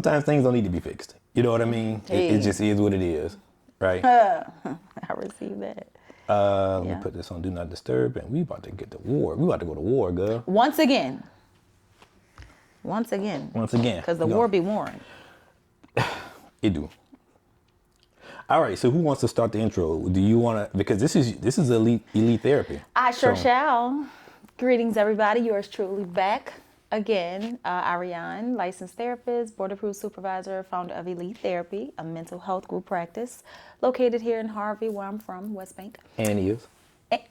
sometimes things don't need to be fixed. You know what I mean? It just is what it is, right? I received that. Let me put this on Do Not Disturb, and we about to get to war. We about to go to war, girl. Once again. Because the war be warring. It do. All right, so who wants to start the intro? Do you want to? Because this is elite therapy. I sure shall. Greetings, everybody. Yours truly back again. Arianne, licensed therapist, board-approved supervisor, founder of Elite Therapy, a mental health group practice located here in Harvey, where I'm from, West Bank. Annie is.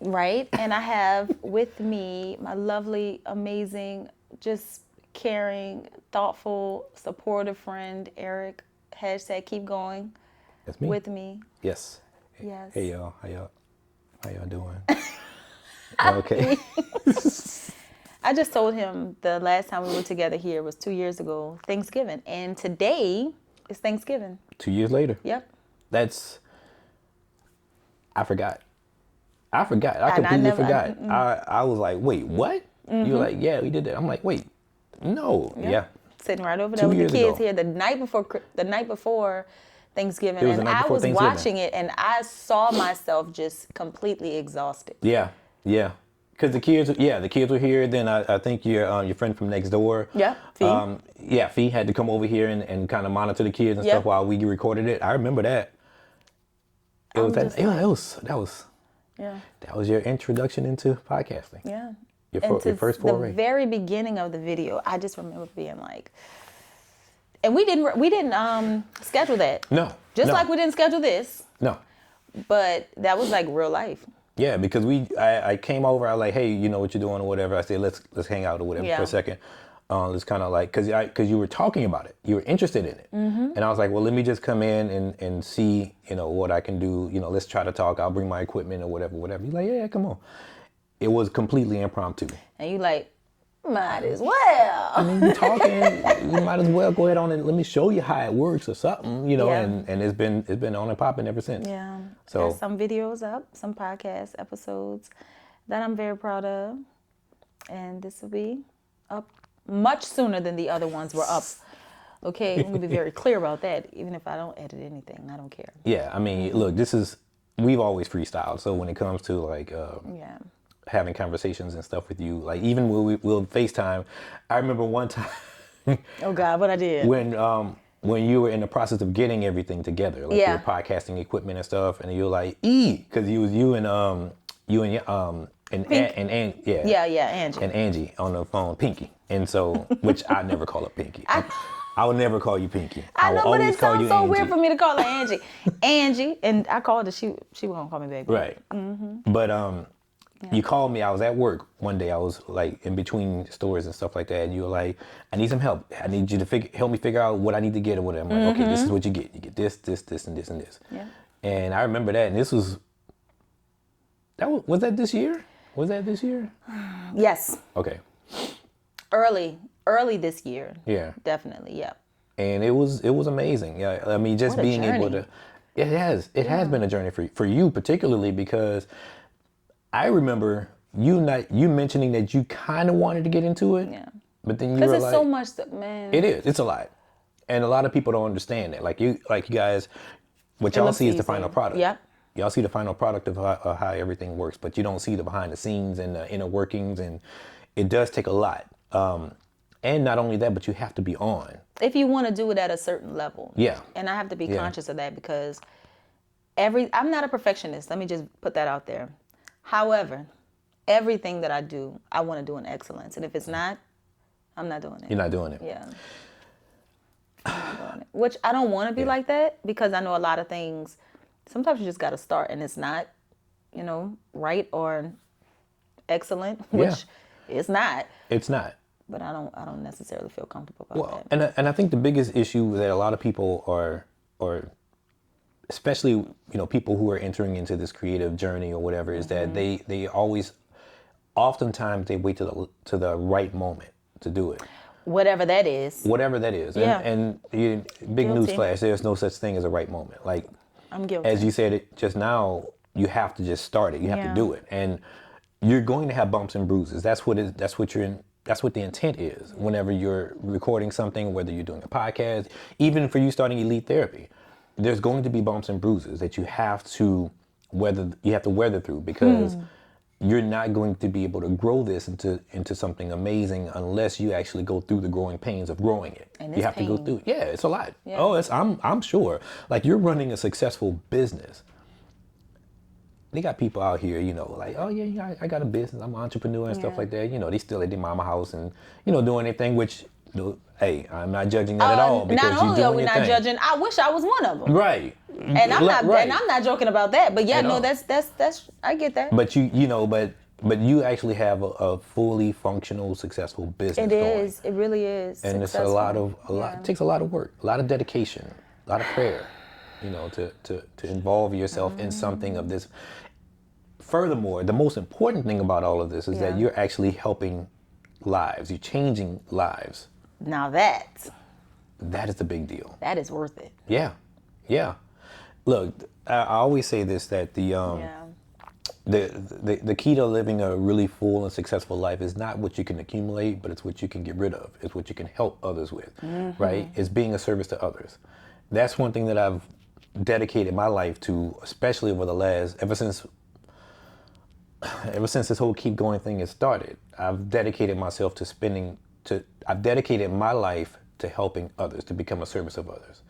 Right, and I have with me my lovely, amazing, just caring, thoughtful, supportive friend, Eric. Hashtag keep going. That's me. With me. Yes. Yes. Hey y'all. How y'all doing? Okay. I just told him the last time we were together here was 2 years ago, Thanksgiving. And today is Thanksgiving. 2 years later. Yep. I forgot. I completely forgot. I was like, wait, what? Mm-hmm. You were like, yeah, we did that. I'm like, wait, no. Yep. Yeah. Sitting right over there with the kids here the night before Thanksgiving, and I was watching it, and I saw myself just completely exhausted. Yeah. Because the kids were here. Then I think your friend from next door. Yeah, Fee. Fee had to come over here and kind of monitor the kids and stuff while we recorded it. I remember that. That was your introduction into podcasting. Yeah. Your first foray. The very beginning of the video, I just remember being like, and we didn't schedule that. No. Like we didn't schedule this. No. But that was like real life. Yeah, because I came over. I was like, hey, you know what you're doing or whatever. I said, let's hang out or whatever for a second. It's kind of like because you were talking about it, you were interested in it, and I was like, well, let me just come in and see what I can do. Let's try to talk. I'll bring my equipment or whatever. You're like, yeah, come on. It was completely impromptu. And you like, might as well. I mean, you're talking. You might as well go ahead on and let me show you how it works or something, And it's been on and popping ever since. Yeah. So there's some videos up, some podcast episodes that I'm very proud of, and this will be up much sooner than the other ones were up. Okay, I'm gonna be very clear about that. Even if I don't edit anything, I don't care. Yeah, I mean, look, we've always freestyled. So when it comes to like having conversations and stuff with you, like even when we'll FaceTime. I remember one time. Oh God, what I did. When you were in the process of getting everything together, like your podcasting equipment and stuff, and you were like, because you and Angie. And Angie on the phone, Pinky. And so, which I never call her Pinky. I will never call you Pinky. I know, but it sounds so Angie. weird for me to call her Angie. Angie, and I called her. She won't call me back. Right. Mm-hmm. But you called me. I was at work one day. I was like in between stores and stuff like that. And you were like, I need some help. I need you to help me figure out what I need to get or whatever. I'm like, okay, this is what you get. You get this, and this, and this. Yeah. And I remember that. And was that this year? Was that this year? Yes. Okay. Early this year. Yeah. Definitely, yeah. And it was amazing. Yeah. I mean, just being able to. It has been a journey for you particularly, because I remember you mentioning that you kind of wanted to get into it. Yeah. But then you were like, because it's so much that, man. It is. It's a lot, and a lot of people don't understand that. Like you guys, what y'all see is the final product. Yep. Y'all see the final product of how everything works, but you don't see the behind the scenes and the inner workings, and it does take a lot. And not only that, but you have to be on. If you want to do it at a certain level. Yeah. And I have to be conscious of that, because I'm not a perfectionist. Let me just put that out there. However, everything that I do, I want to do in excellence. And if it's not, I'm not doing it. You're not doing it. Yeah. I'm not doing it. Which I don't want to be like that, because I know a lot of things, sometimes you just got to start and it's not, right or excellent, which it's not. It's not. But I don't necessarily feel comfortable about that. And I think the biggest issue that a lot of people are especially people who are entering into this creative journey or whatever, is that they always, oftentimes they wait to the right moment to do it. Whatever that is. Yeah. And big newsflash, there's no such thing as a right moment. Like, I'm guilty. As you said it just now, you have to just start it. You have to do it. And you're going to have bumps and bruises. That's what you're that's what the intent is. Whenever you're recording something, whether you're doing a podcast, even for you starting Elite Therapy, there's going to be bumps and bruises that you have to weather through, because you're not going to be able to grow this into something amazing unless you actually go through the growing pains of growing it. And you have pain. to go through. Yeah, it's a lot. Yeah. Oh, I'm sure. Like, you're running a successful business. They got people out here, you know, like, oh yeah, I got a business, I'm an entrepreneur and stuff like that. You know, they still at their mama house and, you know, doing their thing, which, hey, I'm not judging that at all, because not only you're are doing we your not thing. judging, I wish I was one of them. Right. And I'm not joking about that. But yeah, At no, all. that's I get that. But but you actually have a fully functional, successful business It going. is. It really is. And successful. it's it takes a lot of work, a lot of dedication, a lot of prayer, you know, to involve yourself in something of this. Furthermore, the most important thing about all of this is that you're actually helping lives. You're changing lives. Now that is the big deal. That is worth it. Yeah. Look, I always say this, that the key to living a really full and successful life is not what you can accumulate, but it's what you can get rid of. It's what you can help others with, right? It's being a service to others. That's one thing that I've dedicated my life to, especially over the last, ever since this whole keep going thing has started. I've dedicated myself I've dedicated my life to helping others, to become a service of others.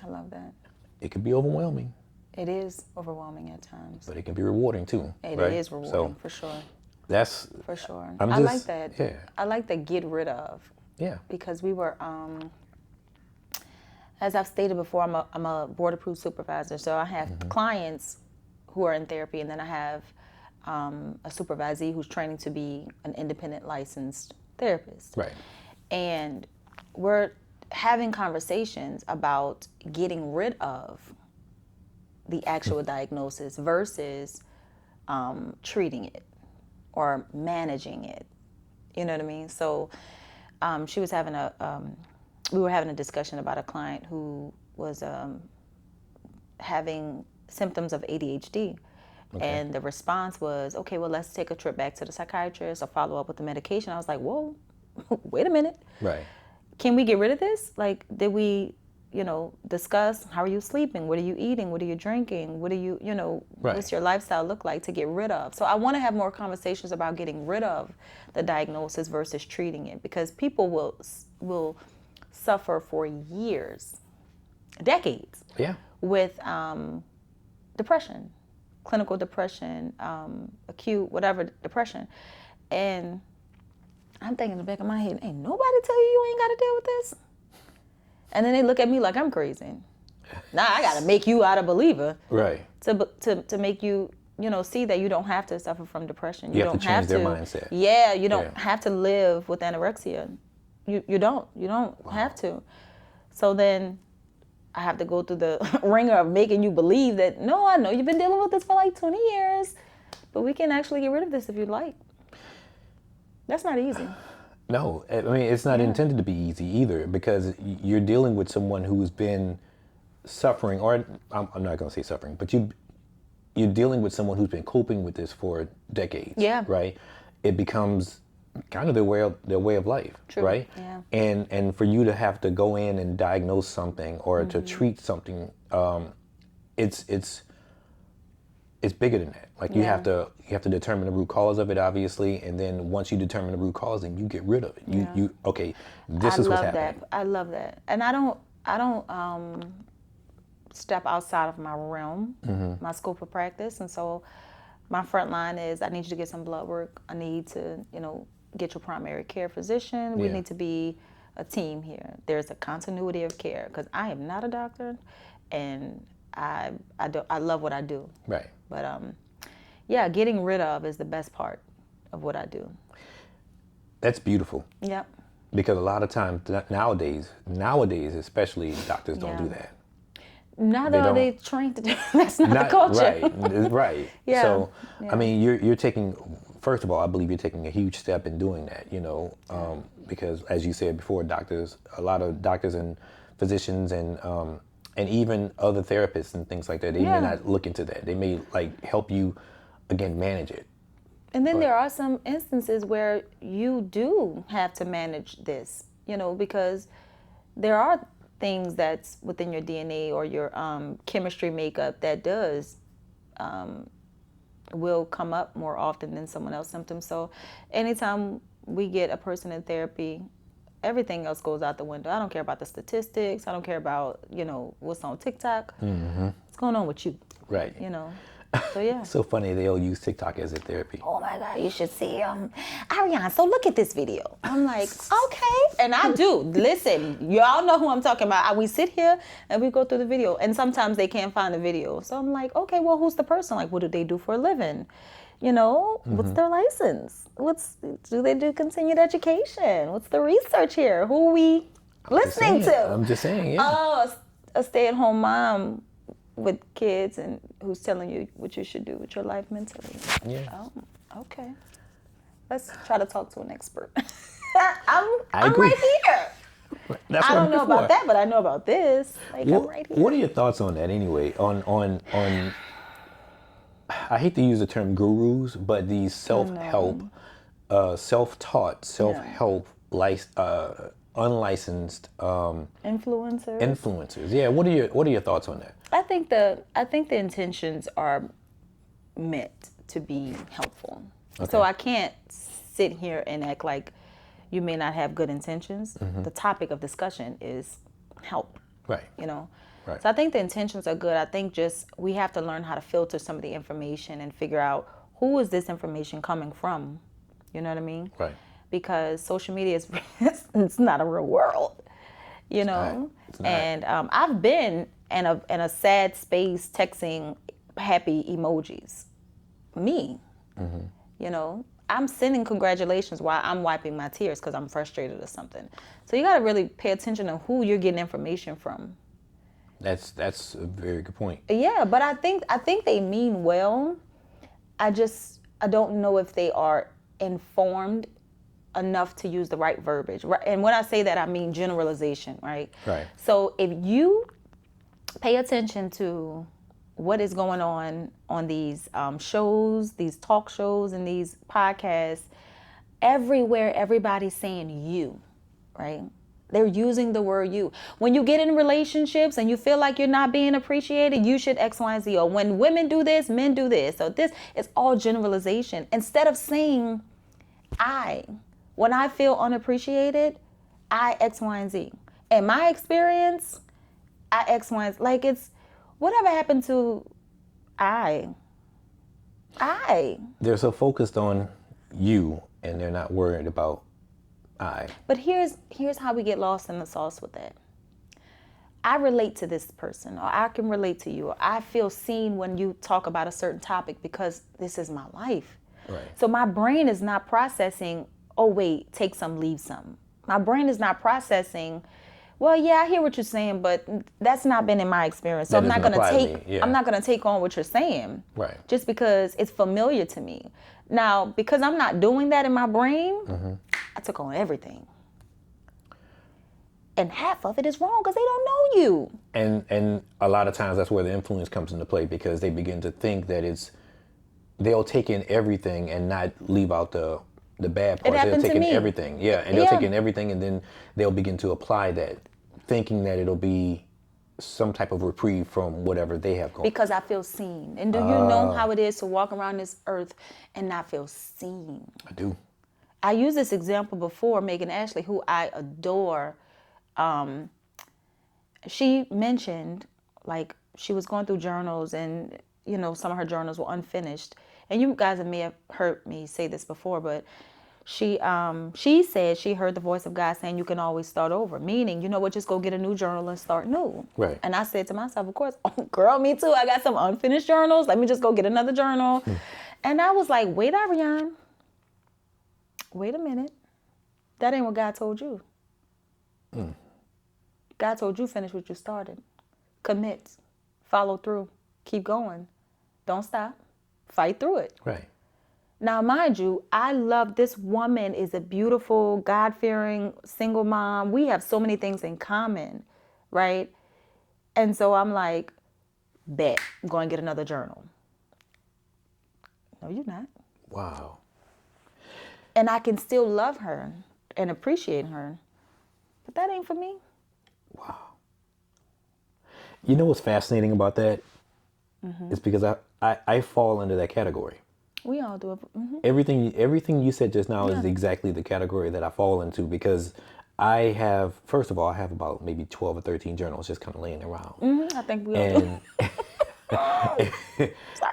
I love that. It can be overwhelming. It is overwhelming at times. But it can be rewarding too. It right? is rewarding, so for sure. That's for sure. I like that. Yeah. I like the get rid of. Yeah. Because we were, as I've stated before, I'm a board approved supervisor. So I have clients who are in therapy, and then I have a supervisee who's training to be an independent licensed therapist. Right. And we're having conversations about getting rid of the actual diagnosis versus treating it or managing it. You know what I mean? So she was having we were having a discussion about a client who was having symptoms of ADHD. Okay. And the response was, okay, well, let's take a trip back to the psychiatrist or follow up with the medication. I was like, whoa, wait a minute. Right. Can we get rid of this? Like, did we, discuss how are you sleeping? What are you eating? What are you drinking? What do you, right. What's your lifestyle look like to get rid of? So I want to have more conversations about getting rid of the diagnosis versus treating it, because people will suffer for years, decades, with depression. Clinical depression, acute, whatever depression. And I'm thinking in the back of my head, ain't nobody tell you ain't got to deal with this? And then they look at me like I'm crazy. Nah, I got to make you out a believer. Right. To make you, see that you don't have to suffer from depression. You have to change their mindset. Yeah, you don't have to live with anorexia. You don't have to. So then I have to go through the ringer of making you believe that, no, I know you've been dealing with this for like 20 years, but we can actually get rid of this if you'd like. That's not easy. No, I mean, it's not intended to be easy either, because you're dealing with someone who's been suffering, or I'm not going to say suffering, but you're dealing with someone who's been coping with this for decades. Yeah. Right? It becomes kind of their way of life. True. Right? Yeah. And for you to have to go in and diagnose something or to treat something, it's bigger than that. Like you have to determine the root cause of it, obviously, and then once you determine the root cause, then you get rid of it. This is what's happening. I love that. And I don't step outside of my realm, my scope of practice. And so my front line is, I need you to get some blood work. I need to, get your primary care physician. We need to be a team here. There's a continuity of care, because I am not a doctor, and I love what I do. Right. But getting rid of is the best part of what I do. That's beautiful. Yep. Because a lot of times nowadays especially, doctors don't do that. Neither are they trained to do. That's not the culture. Right. Yeah. So, I mean, you're taking. First of all, I believe you're taking a huge step in doing that. Because as you said before, a lot of doctors and physicians and even other therapists and things like that, they may not look into that. They may help you, again, manage it. And then there are some instances where you do have to manage this, because there are things that's within your DNA or your chemistry makeup that will come up more often than someone else's symptoms. So anytime we get a person in therapy, everything else goes out the window. I don't care about the statistics. I don't care about, what's on TikTok. What's going on with you? Right. So yeah. It's so funny they all use TikTok as a therapy. Oh my God, you should see Arianne, so look at this video. I'm like, okay. And I do. Listen, y'all know who I'm talking about. We sit here and we go through the video. And sometimes they can't find the video. So I'm like, okay, well, who's the person? Like, what do they do for a living? What's their license? Do they do continued education? What's the research here? Who are we listening to? I'm just saying, yeah. Oh, a stay-at-home mom with kids and who's telling you what you should do with your life mentally. Yeah. Oh, okay. Let's try to talk to an expert. I I'm agree. right here. That's I what don't know about that, but I know about this. Like, I'm right here. What are your thoughts on that anyway? On I hate to use the term gurus, but these self-help, self-taught, self-help, unlicensed influencers. Yeah. What are your thoughts on that? I think the intentions are meant to be helpful. Okay. So I can't sit here and act like you may not have good intentions. The topic of discussion is help. Right. Right. So I think the intentions are good. I think just we have to learn how to filter some of the information and figure out who is this information coming from. You know what I mean? Right. Because social media is it's not a real world. It's not. And I've been in a sad space texting happy emojis. Me. I'm sending congratulations while I'm wiping my tears because I'm frustrated or something. So you got to really pay attention to who you're getting information from. That's a very good point. Yeah, but I think they mean well. I don't know if they are informed enough to use the right verbiage. Right? And when I say that, I mean generalization, right? Right. So if you pay attention to what is going on these shows, these talk shows and these podcasts, everywhere everybody's saying you, right? They're using the word you. When you get in relationships and you feel like you're not being appreciated, you should X, Y, and Z. Or when women do this, men do this. So this is all generalization. Instead of saying when I feel unappreciated, I X, Y, and Z. In my experience, I X, Y, and Z. Like it's whatever happened to I. They're so focused on you and they're not worried about I. But here's how we get lost in the sauce with that. I relate to this person, or I can relate to you, or I feel seen when you talk about a certain topic because this is my life. Right. So my brain is not processing, oh wait, take some, leave some. My brain is not processing, well, yeah, I hear what you're saying, but that's not been in my experience. So I'm not going to take on what you're saying. Right. Just because it's familiar to me. Now, because I'm not doing that in my brain, I took on everything. And half of it is wrong because they don't know you. And a lot of times that's where the influence comes into play because they begin to think that they'll take in everything and not leave out the bad parts. They'll take in everything. Yeah, and they'll take in everything and then they'll begin to apply that, thinking that it'll be some type of reprieve from whatever they have going. Because I feel seen. And do you know how it is to walk around this earth and not feel seen? I do. I used this example before, Megan Ashley, who I adore. She mentioned, like, she was going through journals and, some of her journals were unfinished. And you guys may have heard me say this before, but she said she heard the voice of God saying you can always start over, meaning, you know what, just go get a new journal and start new. Right. And I said to myself, of course, oh, girl, me too. I got some unfinished journals. Let me just go get another journal. And I was like, wait, Arianne, wait a minute. That ain't what God told you. God told you finish what you started. Commit. Follow through. Keep going. Don't stop. Fight through it. Right. Now, mind you, I love this woman is a beautiful, God-fearing single mom. We have so many things in common, right? And so I'm like, bet, I'm going to get another journal. No, you're not. Wow. And I can still love her and appreciate her. But that ain't for me. Wow. You know what's fascinating about that? It's because I fall into that category. We all do it. Everything you said just now Yeah. is exactly the category that I fall into, because I have, first of all, I have about maybe 12 or 13 journals just kind of laying around. I think we all do. Sorry.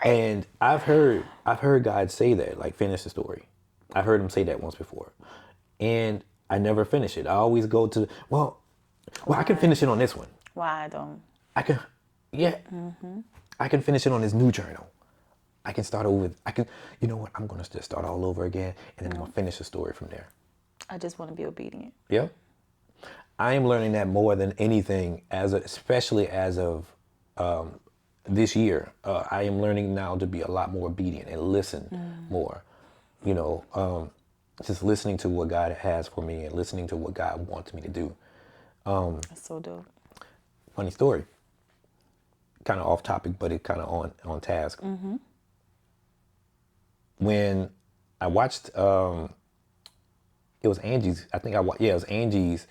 And I've heard God say that, like, finish the story. I've heard him say that once before. And I never finish it. I always go to, well, I can finish it on this one. Why I don't? I can, yeah. I can finish it on this new journal. I can start over. You know what? I'm going to just start all over again, and then I'm going to finish the story from there. I just want to be obedient. Yep. I am learning that more than anything, especially as of this year. I am learning now to be a lot more obedient and listen more. You know, just listening to what God has for me and listening to what God wants me to do. That's so dope. Funny story. Kind of off topic, but it kind of on task. When I watched, it was Angie's. I think it was Angie's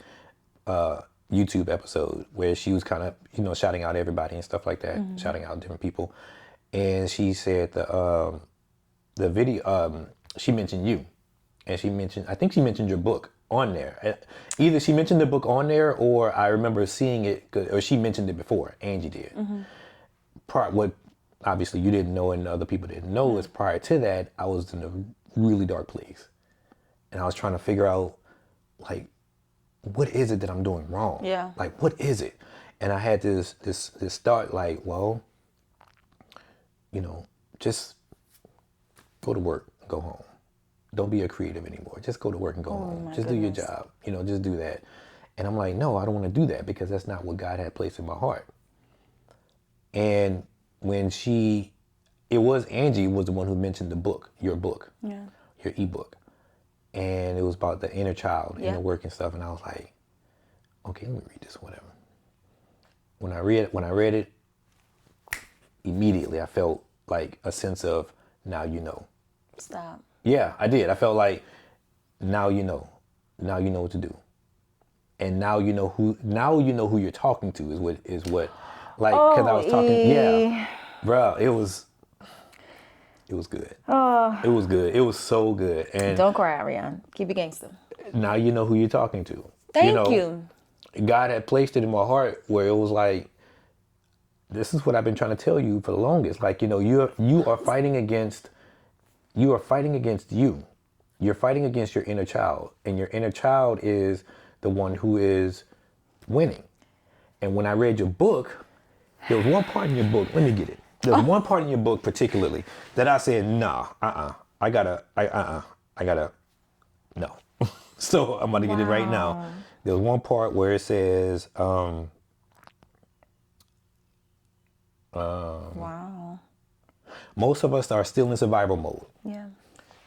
YouTube episode where she was kind of, you know, shouting out everybody and stuff like that, shouting out different people, and she said the video. She mentioned you, and I think she mentioned your book on there. Either she mentioned the book on there, or I remember seeing it, or she mentioned it before. Angie did. What obviously you didn't know and other people didn't know is prior to that, I was in a really dark place, and I was trying to figure out, like, what is it that I'm doing wrong? Yeah. Like, what is it? And I had this thought, like, well, you know, just go to work, go home. Don't be a creative anymore. Just go to work and go home. Just do your job. You know, just do that. And I'm like, no, I don't want to do that, because that's not what God had placed in my heart. And when it was Angie was the one who mentioned the book, your ebook. And it was about the inner child and the work and stuff. And I was like, okay, let me read this, whatever. When I read it, immediately I felt like a sense of, now you know. Stop. Yeah, I did. I felt like, now you know. Now you know what to do. And now you know who you're talking to is what like, because I was talking, bro, it was good. It was good. It was so good. And Don't cry, Arianne. Keep it gangster. now you know who you're talking to. Thank you. God had placed it in my heart where it was like, this is what I've been trying to tell you for the longest. Like, you know, you are fighting against you. You're fighting against your inner child. And your inner child is the one who is winning. And when I read your book, there was one part in your book, let me get it. There's one part in your book particularly that I said, nah, I gotta, no. So I'm about to get it right now. There's one part where it says, Wow. most of us are still in survival mode. Yeah.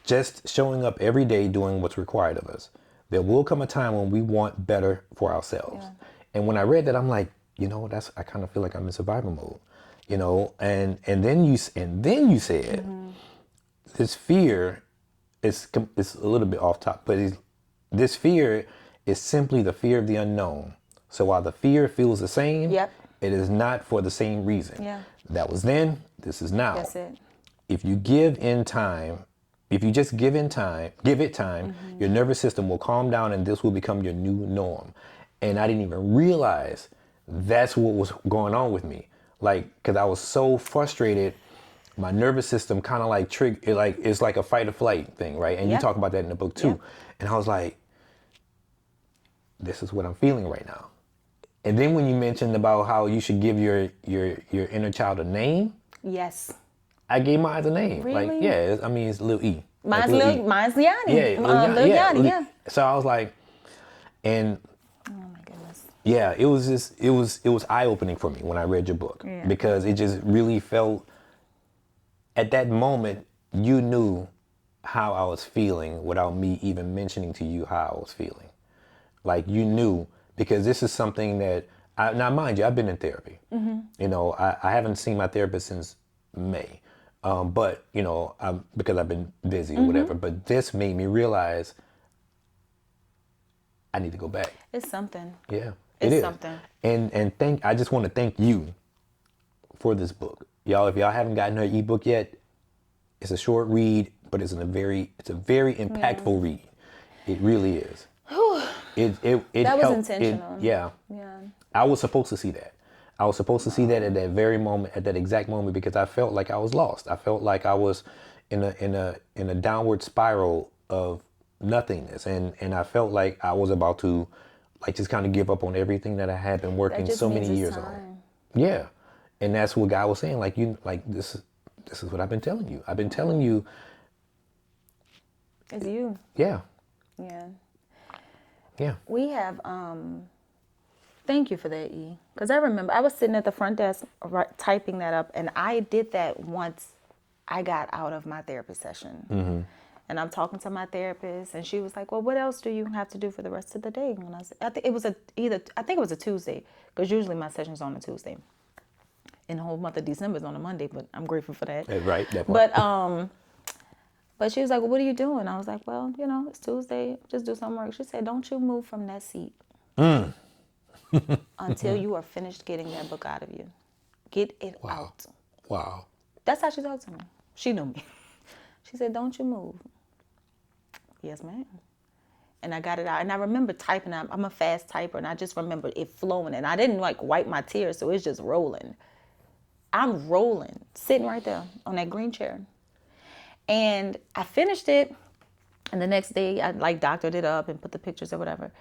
Just showing up every day doing what's required of us. There will come a time when we want better for ourselves. Yeah. And when I read that, I'm like, you know, I kind of feel like I'm in survival mode, you know. And then you said, this fear is a little bit off top, but this fear is simply the fear of the unknown. So while the fear feels the same, Yep. it is not for the same reason. Yeah. That was then, this is now. That's it. If you just give it time, your nervous system will calm down, and this will become your new norm. And I didn't even realize that's what was going on with me. Like, because I was so frustrated, my nervous system kind of like it's like a fight or flight thing, right? And you talk about that in the book too. And I was like, this is what I'm feeling right now. And then when you mentioned about how you should give your inner child a name, Yes. I gave mine a name. Really? Like, yeah, I mean, it's Lil E. Mine's like Lil, mine's Yanni. Yeah, Lil Yanni, yeah. So I was like, and Oh my goodness. yeah, it was eye-opening for me when I read your book, because it just really felt, at that moment, you knew how I was feeling without me even mentioning to you how I was feeling. Like, you knew, because this is something that, now mind you, I've been in therapy. You know, I haven't seen my therapist since May. But, you know, because I've been busy or whatever. But this made me realize I need to go back. It's something. Yeah, It's it is. something. And I just want to thank you for this book. Y'all, if y'all haven't gotten her ebook yet, it's a short read, but it's a very impactful read. It really is. It That was helped, intentional. Yeah. I was supposed to see that. I was supposed to see that at that very moment, at that exact moment, because I felt like I was lost. I felt like I was in a downward spiral of nothingness, and I felt like I was about to, like, just kind of give up on everything that I had been working so many years on. Yeah, and that's what God was saying. Like, this is what I've been telling you. I've been telling you. It's you. Yeah. Yeah. Yeah. We have, thank you for that, E. Because I remember I was sitting at the front desk typing that up, and I did that once I got out of my therapy session. And I'm talking to my therapist, and she was like, well, what else do you have to do for the rest of the day? And I said, I think it was a Tuesday, because usually my session's on a Tuesday. And the whole month of December is on a Monday, but I'm grateful for that. Right. That part. But she was like, well, what are you doing? I was like, well, you know, it's Tuesday. Just do some work. She said, don't you move from that seat until you are finished getting that book out of you. Get it out. Wow. That's how she talked to me. She knew me. She said, don't you move. Yes, ma'am. And I got it out. And I remember typing out. I'm a fast typer, and I just remember it flowing. And I didn't, like, wipe my tears, so it's just rolling. I'm rolling, sitting right there on that green chair. And I finished it, and the next day I, like, doctored it up and put the pictures or whatever.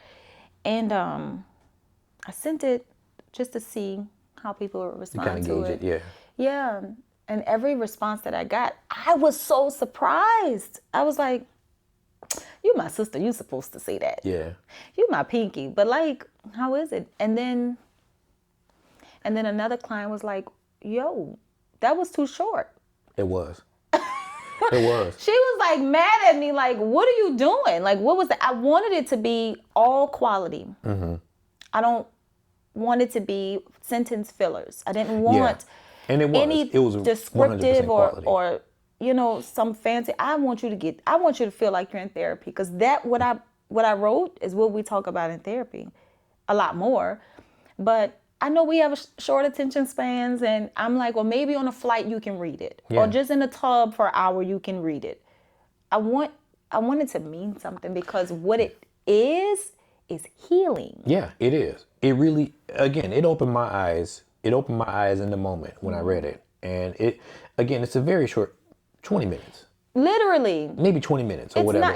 And I sent it just to see how people would respond to it. Yeah. Yeah. And every response that I got, I was so surprised. I was like, you my sister, you supposed to say that. Yeah. You my pinky. But, like, how is it? And then another client was like, yo, that was too short. It was. It was. She was, like, mad at me, like, what are you doing? Like, what was that? I wanted it to be all quality. I don't want it to be sentence fillers. I didn't want and it was descriptive or you know, some fancy. I want you to feel like you're in therapy, because what I wrote is what we talk about in therapy a lot more. But I know we have short attention spans, and I'm like, well, maybe on a flight you can read it, or just in a tub for an hour you can read it. I want it to mean something, because what it is healing. Yeah, it is. It really, again, it opened my eyes. It opened my eyes in the moment when I read it, and it's a very short, 20 minutes. Literally. Maybe 20 minutes or whatever.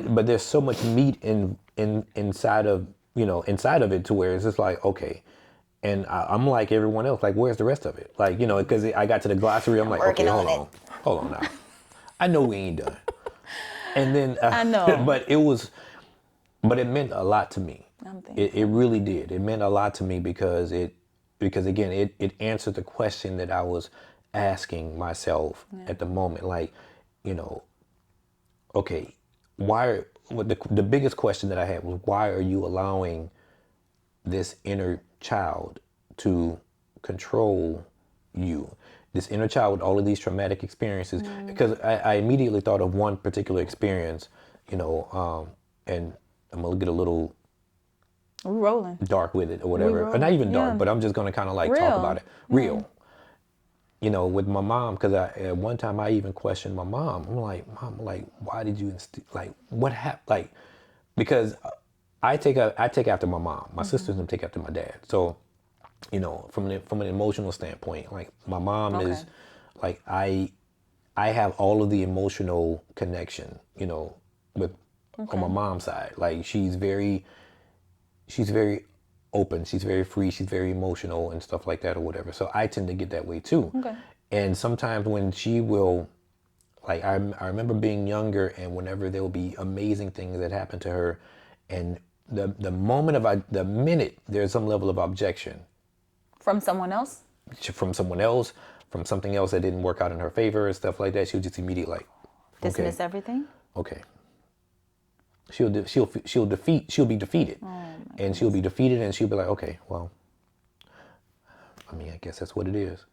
But there's so much meat inside of it, to where it's just like, okay. And I'm like everyone else, like, where's the rest of it? Like, you know, because I got to the glossary, I'm like, okay, hold on now. I know we ain't done. And then, I know. but it meant a lot to me. It really did. It meant a lot to me because again, it answered the question that I was asking myself at the moment. Like, you know, okay, the biggest question that I had was, why are you allowing this inner child to control you? This inner child with all of these traumatic experiences. Because I immediately thought of one particular experience, you know, and I'm gonna get a little rolling dark with it or whatever. Or not even dark, but I'm just gonna kind of like talk about it. Real. You know, with my mom, because at one time I even questioned my mom. I'm like, Mom, like, why did you like, what happened? Like, because I take after my mom. My sisters don't take after my dad. So, you know, from an emotional standpoint, like, my mom is like, I have all of the emotional connection, you know, with on my mom's side. Like, she's very open, she's very free, she's very emotional and stuff like that or whatever. So I tend to get that way too. And sometimes when she will, like, I remember being younger, and whenever there will be amazing things that happen to her, and the minute there's some level of objection from someone else, from something else that didn't work out in her favor and stuff like that, she'll just immediately, like, dismiss everything. Okay. She'll be defeated, and she'll be defeated, and she'll be like, okay, well, I mean, I guess that's what it is.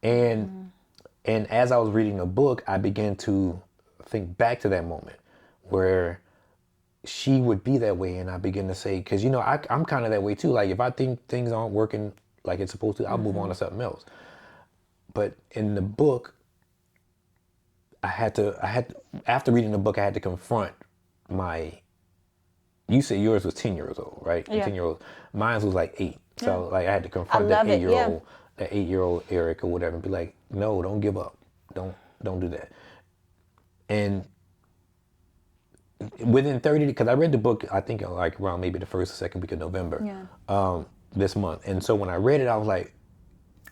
And And as I was reading the book, I began to think back to that moment where she would be that way. And I began to say, because, you know, I'm kind of that way too. Like if I think things aren't working like it's supposed to, I'll move on to something else. But in the book, after reading the book, I had to confront you said yours was 10 years old, right? Yeah. 10-year-old. Mine was like 8. So like I had to confront that 8-year-old, that 8-year-old Eric or whatever, and be like, no, don't give up. Don't do that. And within 30, because I read the book, I think like around maybe the first or second week of November, this month. And so when I read it, I was like,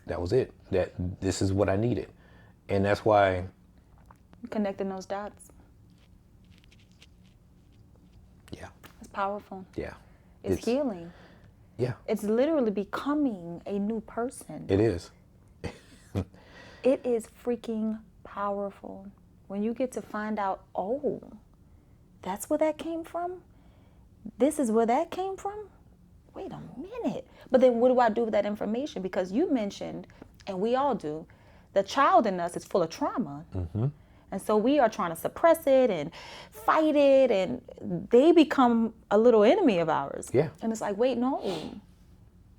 that was it. That this is what I needed. And that's why. Connecting those dots. Yeah. It's powerful. Yeah. It's healing. Yeah. It's literally becoming a new person. It is. It is freaking powerful. When you get to find out, oh, that's where that came from? This is where that came from? Wait a minute. But then what do I do with that information? Because you mentioned, and we all do, the child in us is full of trauma. Mm-hmm. And so we are trying to suppress it and fight it, and they become a little enemy of ours. Yeah. And it's like, wait, no.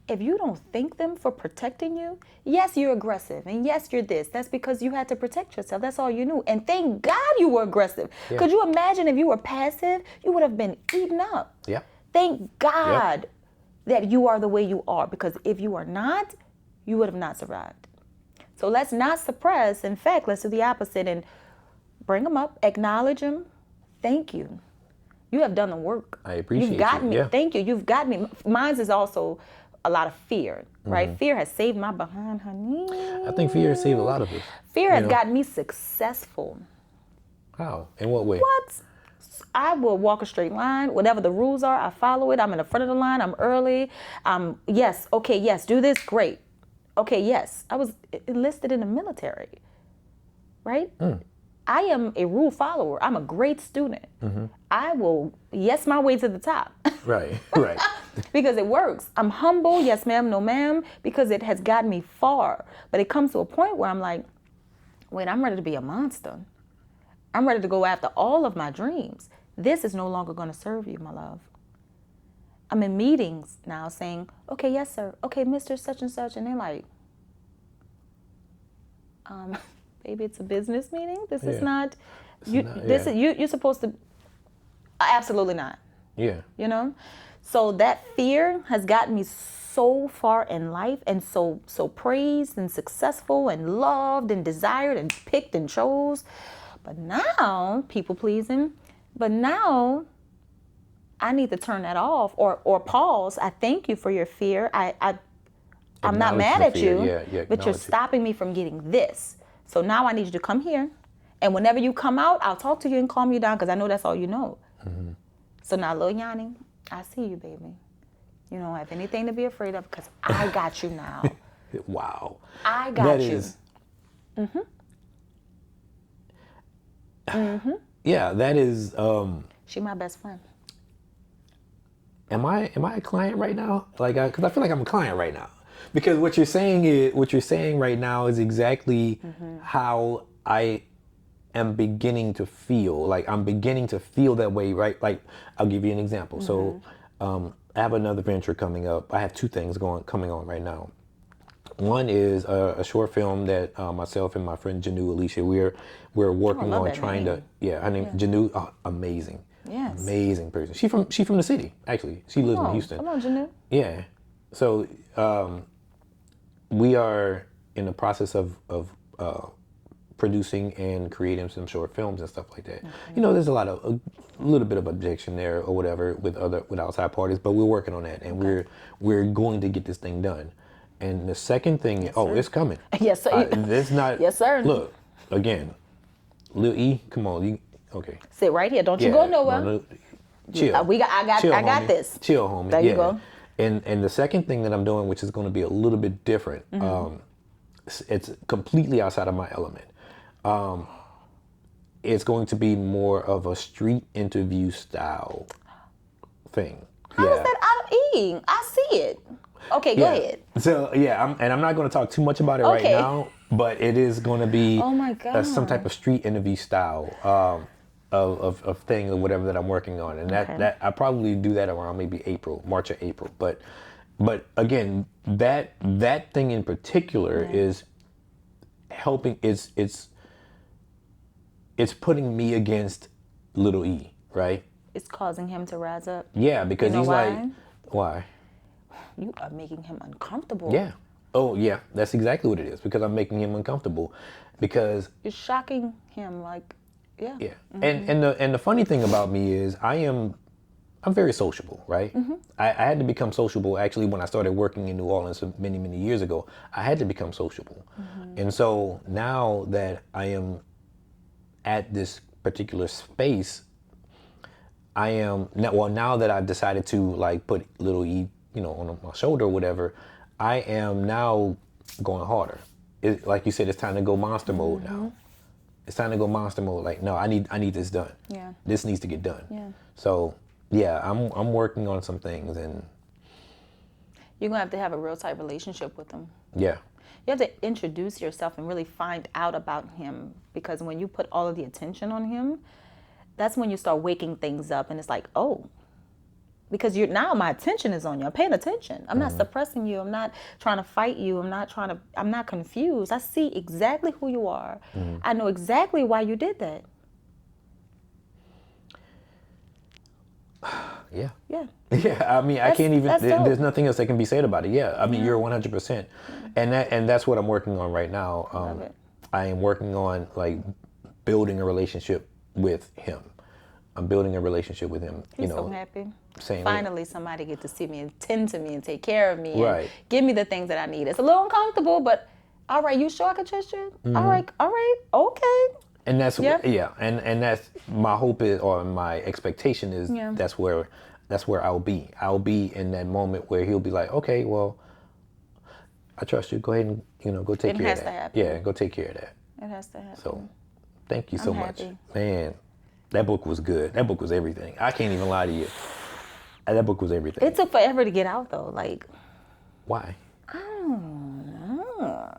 If you don't thank them for protecting you, yes, you're aggressive, and yes, you're this. That's because you had to protect yourself. That's all you knew. And thank God you were aggressive. Yeah. Could you imagine if you were passive? You would have been eaten up. Yeah. Thank God that you are the way you are, because if you are not, you would have not survived. So let's not suppress. In fact, let's do the opposite and bring them up, acknowledge them. Thank you. You have done the work. I appreciate You've got me. Yeah. Thank you. You've got me. Mine is also a lot of fear, right? Mm-hmm. Fear has saved my behind, honey. I think fear has saved a lot of us. Fear has gotten me successful. How? In what way? What? I will walk a straight line. Whatever the rules are, I follow it. I'm in the front of the line. I'm early. Yes. Okay. Yes. Do this. Great. Okay. Yes. I was enlisted in the military, right? I am a rule follower. I'm a great student. Mm-hmm. I will yes my way to the top. Right. Because it works. I'm humble, yes ma'am, no ma'am, because it has gotten me far. But it comes to a point where I'm like, wait, I'm ready to be a monster. I'm ready to go after all of my dreams. This is no longer going to serve you, my love. I'm in meetings now saying, okay, yes, sir. Okay, Mr. Such and such. And they're like, baby, it's a business meeting. This is not, you're supposed to, absolutely not. Yeah. You know? So that fear has gotten me so far in life, and so praised and successful and loved and desired and picked and chose. But now, people pleasing, but now I need to turn that off or pause. I thank you for your fear. I'm not mad at you, but you're stopping me from getting this. So now I need you to come here, and whenever you come out, I'll talk to you and calm you down, because I know that's all you know. Mm-hmm. So now, Lil Yanni, I see you, baby. You don't have anything to be afraid of, because I got you now. Wow. I got you. Mm-hmm. Mm-hmm. Yeah, that is. She my best friend. Am I a client right now? Like, because I feel like I'm a client right now. Because what you're saying right now is exactly how I am beginning to feel. Like, I'm beginning to feel that way, right? Like, I'll give you an example. So, I have another venture coming up. I have two things coming on right now. One is a short film that myself and my friend Janu Alicia, we're working on trying to. Yeah, her name Janu, amazing. Yes. Amazing person. She from the city, actually. She lives in Houston. Come on, Janu. Yeah. So we are in the process of producing and creating some short films and stuff like that. Okay. You know, there's a little bit of objection there or whatever with outside parties, but we're working on that, and we're going to get this thing done. And the second thing, it's coming. Yes, sir. It's not. Yes, sir. Look, again, Lil E, come on, okay. Sit right here. Don't you go nowhere. Chill. I got this. Chill, homie. There you go. And the second thing that I'm doing, which is going to be a little bit different, it's completely outside of my element. It's going to be more of a street interview style thing. How is that out of eating? I see it. Okay, go ahead. So I'm not going to talk too much about it right now. but it is going to be Oh my God. some type of street interview style of thing or whatever that I'm working on, and that I probably do that around maybe March or April. But again, that thing in particular is helping. It's putting me against little E, right? It's causing him to rise up. Yeah, because You know he's why? like, why? You are making him uncomfortable. Yeah. Oh, yeah. That's exactly what it is. Because I'm making him uncomfortable. Because you're shocking him. Like, yeah. Yeah. And the funny thing about me is I'm very sociable, right? I had to become sociable actually when I started working in New Orleans many, many years ago. I had to become sociable. And so now that I am at this particular space, I am now that I've decided to like put little E, on my shoulder or whatever, I am now going harder. Like you said, it's time to go monster mode now. It's time to go monster mode. Like, no, I need this done. Yeah. This needs to get done. Yeah. So yeah, I'm working on some things, and you're gonna have a real tight relationship with him. Yeah. You have to introduce yourself and really find out about him, because when you put all of the attention on him, that's when you start waking things up, and it's like, oh, because now my attention is on you. I'm paying attention. I'm not suppressing you. I'm not trying to fight you. I'm not confused. I see exactly who you are. I know exactly why you did that. Yeah. Yeah. Yeah. I mean, I can't even. There's nothing else that can be said about it. Yeah. I mean, you're 100%, and that's what I'm working on right now. Love it. I am working on like building a relationship with him. I'm building a relationship with him. He's so happy. Same. Finally, somebody get to see me and tend to me and take care of me. Right. And give me the things that I need. It's a little uncomfortable, but all right, you sure I can trust you? All right, okay. And that's and that's my hope is, or my expectation is, that's where I'll be. I'll be in that moment where he'll be like, okay, well, I trust you. Go ahead and go take care of that. It has to happen. Yeah, go take care of that. It has to happen. So, thank you so much, happy. man. That book was good. That book was everything. I can't even lie to you. That book was everything. It took forever to get out though. Like, why? I don't know.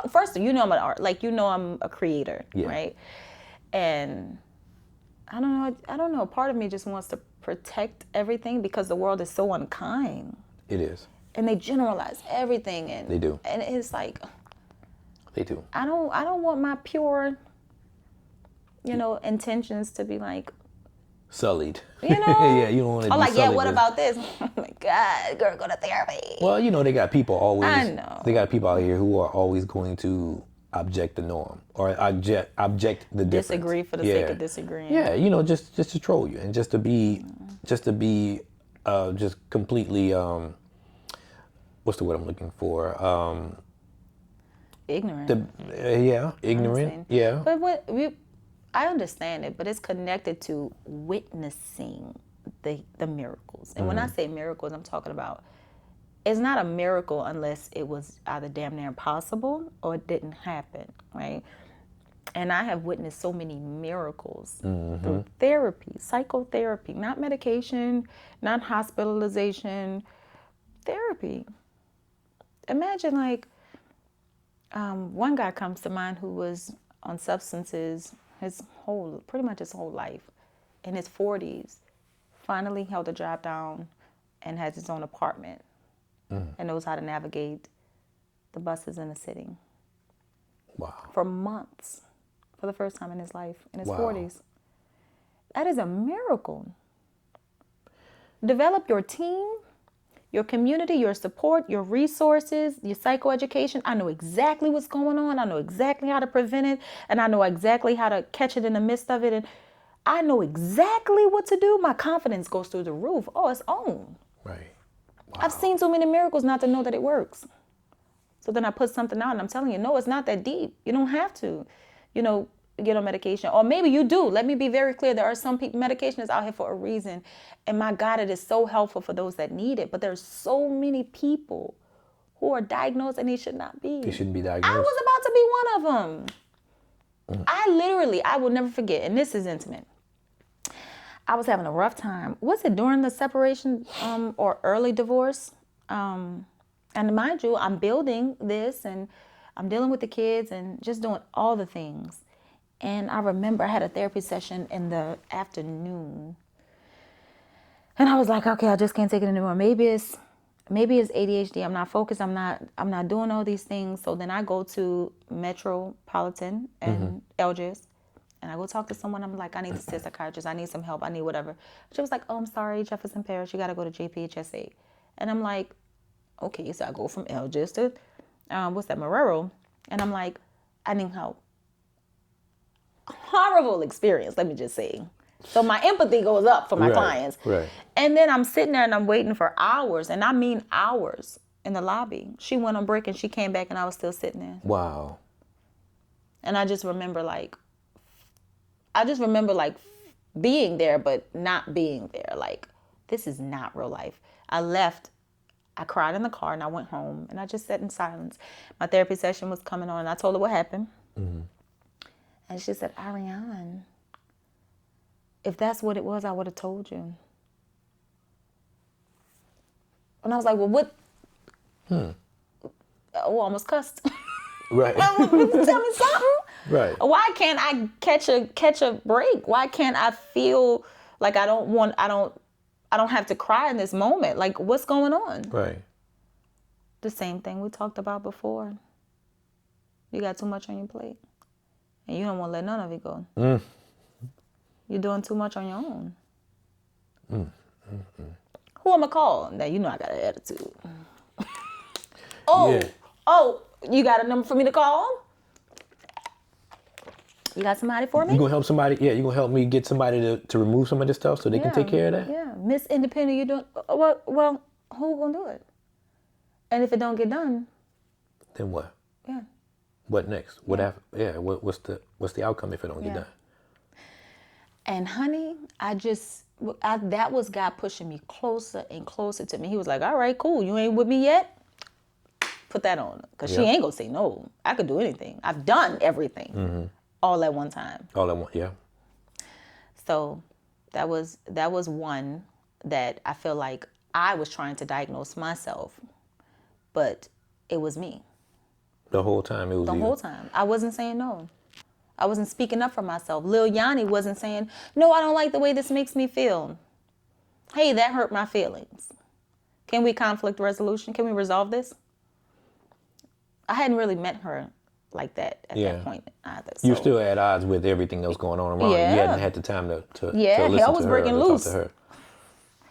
First, I'm an art. Like, I'm a creator, right? And I don't know. Part of me just wants to protect everything because the world is so unkind. It is. And they generalize everything, and they do. And it's like, they do. I don't want my pure, intentions to be like sullied. Yeah, you don't want to be like, sullied. What about this? Oh my God, girl, go to therapy. Well, they got people always. I know. They got people out here who are always going to object the norm or object the difference. Disagree for the sake of disagreeing. Yeah, just to troll you and just to be completely what's the word I'm looking for? Ignorant. Ignorant. Yeah. But I understand it, but it's connected to witnessing the miracles. And when I say miracles, I'm talking about, it's not a miracle unless it was either damn near impossible or it didn't happen, right? And I have witnessed so many miracles through therapy, psychotherapy, not medication, not hospitalization, therapy. Imagine one guy comes to mind who was on substances pretty much his whole life. In his 40s, finally held a job down and has his own apartment and knows how to navigate the buses in the city. Wow. For months, for the first time in his life, in his 40s. That is a miracle. Develop your team, your community, your support, your resources, your psychoeducation. I know exactly what's going on. I know exactly how to prevent it. And I know exactly how to catch it in the midst of it. And I know exactly what to do. My confidence goes through the roof. Oh, it's on. Right. Wow. I've seen so many miracles not to know that it works. So then I put something out and I'm telling you, no, it's not that deep. You don't have to, get on medication. Or maybe you do. Let me be very clear. There are some people, medication is out here for a reason. And my God, it is so helpful for those that need it. But there's so many people who are diagnosed and they should not be. They shouldn't be diagnosed. I was about to be one of them. I will never forget, and this is intimate. I was having a rough time. Was it during the separation or early divorce? And mind you, I'm building this and I'm dealing with the kids and just doing all the things. And I remember I had a therapy session in the afternoon. And I was like, okay, I just can't take it anymore. Maybe it's ADHD. I'm not focused. I'm not doing all these things. So then I go to Metropolitan and Elgis, and I go talk to someone. I'm like, I need to see a psychiatrist. I need some help. I need whatever. She was like, oh, I'm sorry, Jefferson Parish. You got to go to JPHSA. And I'm like, okay. So I go from Elgis to, Marrero. And I'm like, I need help. Horrible experience, let me just say. So my empathy goes up for my clients. Right. And then I'm sitting there and I'm waiting for hours, and I mean hours, in the lobby. She went on break and she came back and I was still sitting there. Wow. And I just remember like being there but not being there. Like, this is not real life. I left, I cried in the car, and I went home and I just sat in silence. My therapy session was coming on and I told her what happened. And she said, Arianne, if that's what it was, I would have told you. And I was like, well, what? Oh, almost cussed. Right. Tell me something. Right. Why can't I catch a break? Why can't I feel like I don't have to cry in this moment? Like, what's going on? Right. The same thing we talked about before. You got too much on your plate. And you don't want to let none of it go. You're doing too much on your own. Who am I calling? Now, you know I got an attitude. Oh, you got a number for me to call? You got somebody for me? You gonna help somebody? Yeah, you gonna help me get somebody to remove some of this stuff so they can take care of that? Yeah, Miss Independent, you doing, well, who gonna do it? And if it don't get done? Then what? Yeah. What next? What after? Yeah. What's the outcome if it don't get done? And honey, that was God pushing me closer and closer to me. He was like, all right, cool. You ain't with me yet? Put that on. Because she ain't gonna say no. I could do anything. I've done everything. All at one time. All at once, yeah. So that was one that I feel like I was trying to diagnose myself, but it was me. The whole time it was The you. whole time. I wasn't saying no. I wasn't speaking up for myself. Lil Yanni wasn't saying, no, I don't like the way this makes me feel. Hey, that hurt my feelings. Can we conflict resolution? Can we resolve this? I hadn't really met her like that at that point either. So. You're still at odds with everything that was going on around. Yeah. You hadn't had the time to listen hell was to her breaking or loose. talk to her.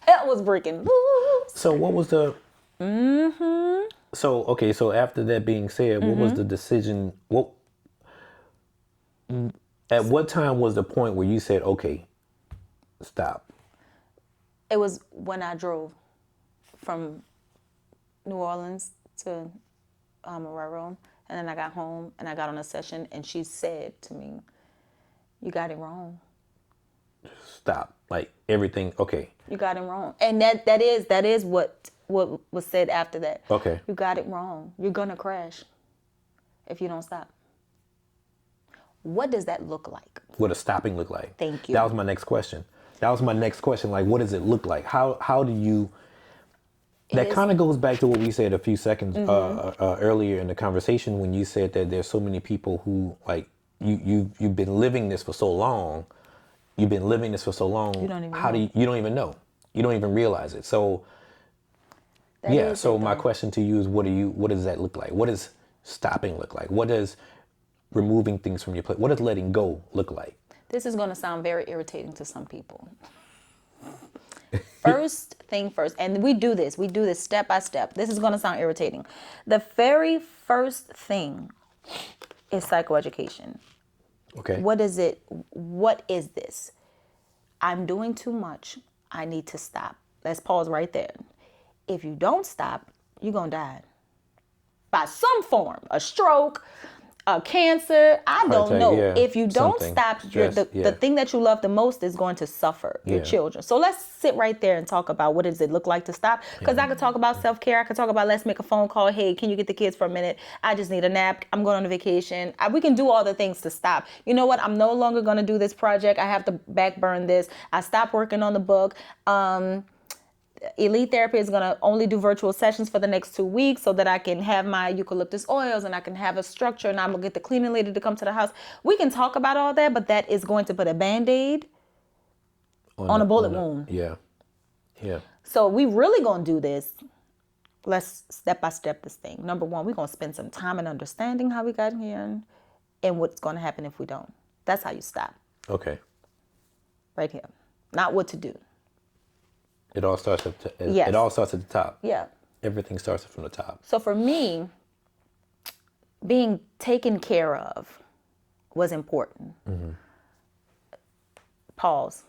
Hell was breaking loose. So what was the... So after that being said, what was the decision? At what time was the point where you said, okay, stop? It was when I drove from New Orleans to Marrero, and then I got home and I got on a session, and she said to me, you got it wrong. Stop. Like everything, okay. You got it wrong. And that is what was said after that. Okay. You got it wrong. You're gonna crash if you don't stop. What does that look like? What does stopping look like? Thank you. That was my next question. Like, what does it look like? How do you... That kind of goes back to what we said a few seconds earlier in the conversation when you said that there's so many people who, like, you've been living this for so long. You don't even know. You don't even know. You don't even realize it. So my question to you is, what does that look like? What does stopping look like? What does removing things from your plate? What does letting go look like? This is going to sound very irritating to some people. First thing first, and we do this step by step. This is going to sound irritating. The very first thing is psychoeducation. Okay. What is it? What is this? I'm doing too much. I need to stop. Let's pause right there. If you don't stop, you're going to die. By some form, a stroke, a cancer, I don't know. Yeah, if you don't stop, the thing that you love the most is going to suffer, your children. So let's sit right there and talk about what does it look like to stop. Because I could talk about self-care. I could talk about let's make a phone call. Hey, can you get the kids for a minute? I just need a nap. I'm going on a vacation. We can do all the things to stop. You know what? I'm no longer going to do this project. I have to backburn this. I stopped working on the book. Elite Therapy is going to only do virtual sessions for the next 2 weeks so that I can have my eucalyptus oils and I can have a structure and I'm going to get the cleaning lady to come to the house. We can talk about all that, but that is going to put a Band-Aid on a bullet wound. Yeah. Yeah. So we really going to do this. Let's step by step this thing. Number one, we're going to spend some time in understanding how we got here and what's going to happen if we don't. That's how you stop. Okay. Right here. Not what to do. It all starts at Yes. It all starts at the top. Yeah. Everything starts from the top. So for me, being taken care of was important. Mm-hmm. Pause.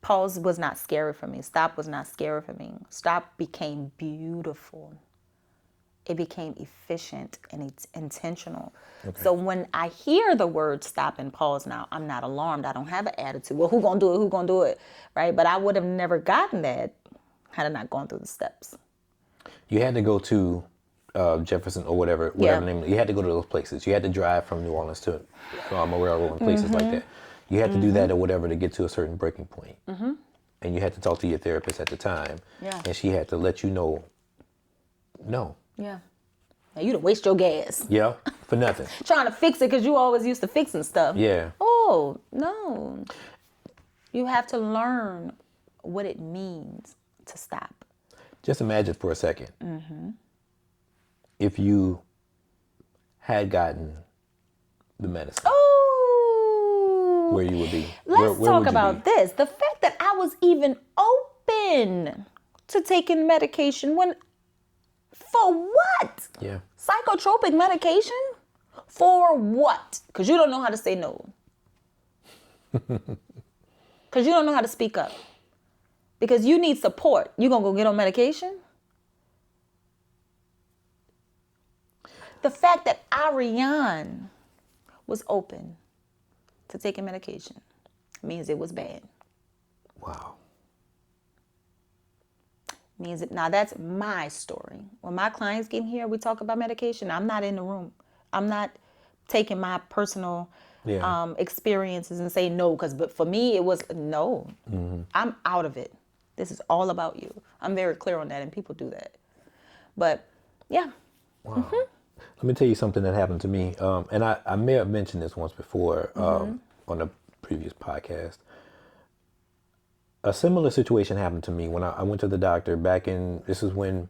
Pause was not scary for me. Stop was not scary for me. Stop became beautiful. It became efficient and it's intentional. Okay. So when I hear the word stop and pause now, I'm not alarmed. I don't have an attitude. Well, who gonna do it? Who gonna do it? Right? But I would have never gotten that had I not gone through the steps. You had to go to Jefferson or whatever name. You had to go to those places. You had to drive from New Orleans to Morero and places like that. You had to do that or whatever to get to a certain breaking point. Mm-hmm. And you had to talk to your therapist at the time. Yeah. And she had to let you know, no. Yeah. Now you don't waste your gas. Yeah, for nothing. Trying to fix it because you always used to fixing stuff. Yeah. Oh, no. You have to learn what it means to stop. Just imagine for a second. Mm-hmm. If you had gotten the medicine. Oh. Where you would be. Let's talk about this. The fact that I was even open to taking medication when, for what? Yeah. Psychotropic medication? For what? Because you don't know how to say no. Because you don't know how to speak up. Because you need support. You gonna go get on medication? The fact that Arianne was open to taking medication means it was bad. Wow. Means it, now that's my story. When my clients get here, we talk about medication. I'm not in the room. I'm not taking my personal experiences and say no, but for me it was no. Mm-hmm. I'm out of it. This is all about you. I'm very clear on that, and people do that. But yeah. Wow. Mm-hmm. Let me tell you something that happened to me, and I may have mentioned this once before on a previous podcast. A similar situation happened to me when I went to the doctor back in. This is when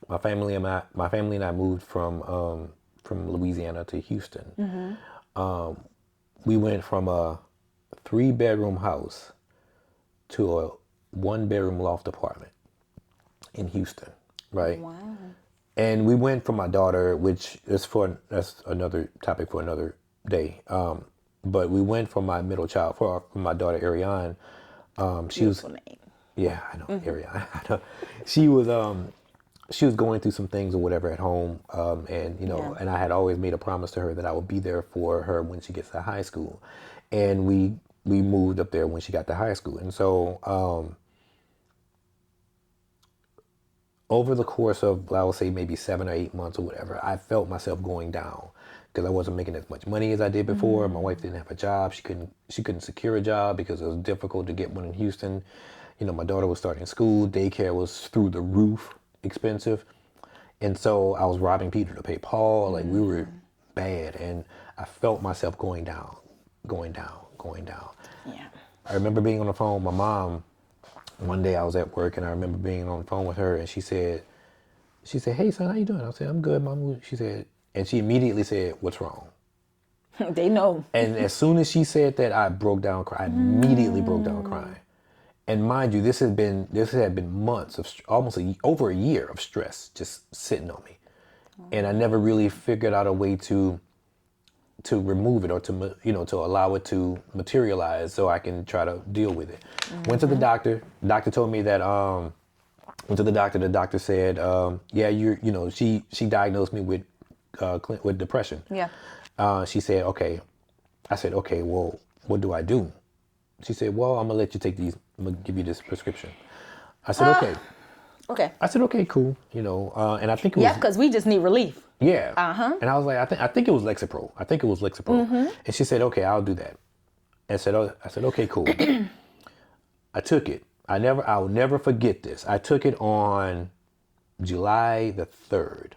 my family and I moved from Louisiana to Houston. Mm-hmm. We went from a 3-bedroom house to a 1-bedroom loft apartment in Houston, right? Wow. And we went for my daughter, which is that's another topic for another day. But we went for my middle child, for my daughter Arianne. She was, name. Yeah, I know, mm-hmm. Arianne. I know. She was going through some things or whatever at home, and and I had always made a promise to her that I would be there for her when she gets to high school, and we moved up there when she got to high school, and so over the course of, I would say, maybe 7 or 8 months or whatever, I felt myself going down because I wasn't making as much money as I did before. Mm-hmm. My wife didn't have a job. She couldn't secure a job because it was difficult to get one in Houston. My daughter was starting school. Daycare was through the roof expensive. And so I was robbing Peter to pay Paul. Like, we were bad. And I felt myself going down. Yeah. I remember being on the phone with my mom. One day I was at work and I remember being on the phone with her, and she said, "Hey son, how you doing?" I said, "I'm good, Mom." She said, and she immediately said, "What's wrong?" They know. And as soon as she said that, I broke down crying. I immediately broke down crying. And mind you, this had been months of almost over a year of stress just sitting on me. And I never really figured out a way to remove it or to allow it to materialize so I can try to deal with it. Mm-hmm. Went to the doctor. The doctor told me that went to the doctor. The doctor said, she diagnosed me with depression. Yeah. She said, okay. I said, okay, well, what do I do? She said, well, I'm gonna let you take these. I'm gonna give you this prescription. I said, okay. Okay. I said, okay, cool. And I think it was. Yeah, because we just need relief. Yeah. Uh-huh. And I was like, I think it was Lexapro. Mm-hmm. And she said, okay, I'll do that. And I said, okay, cool. I took it. I'll never forget this. I took it on July the 3rd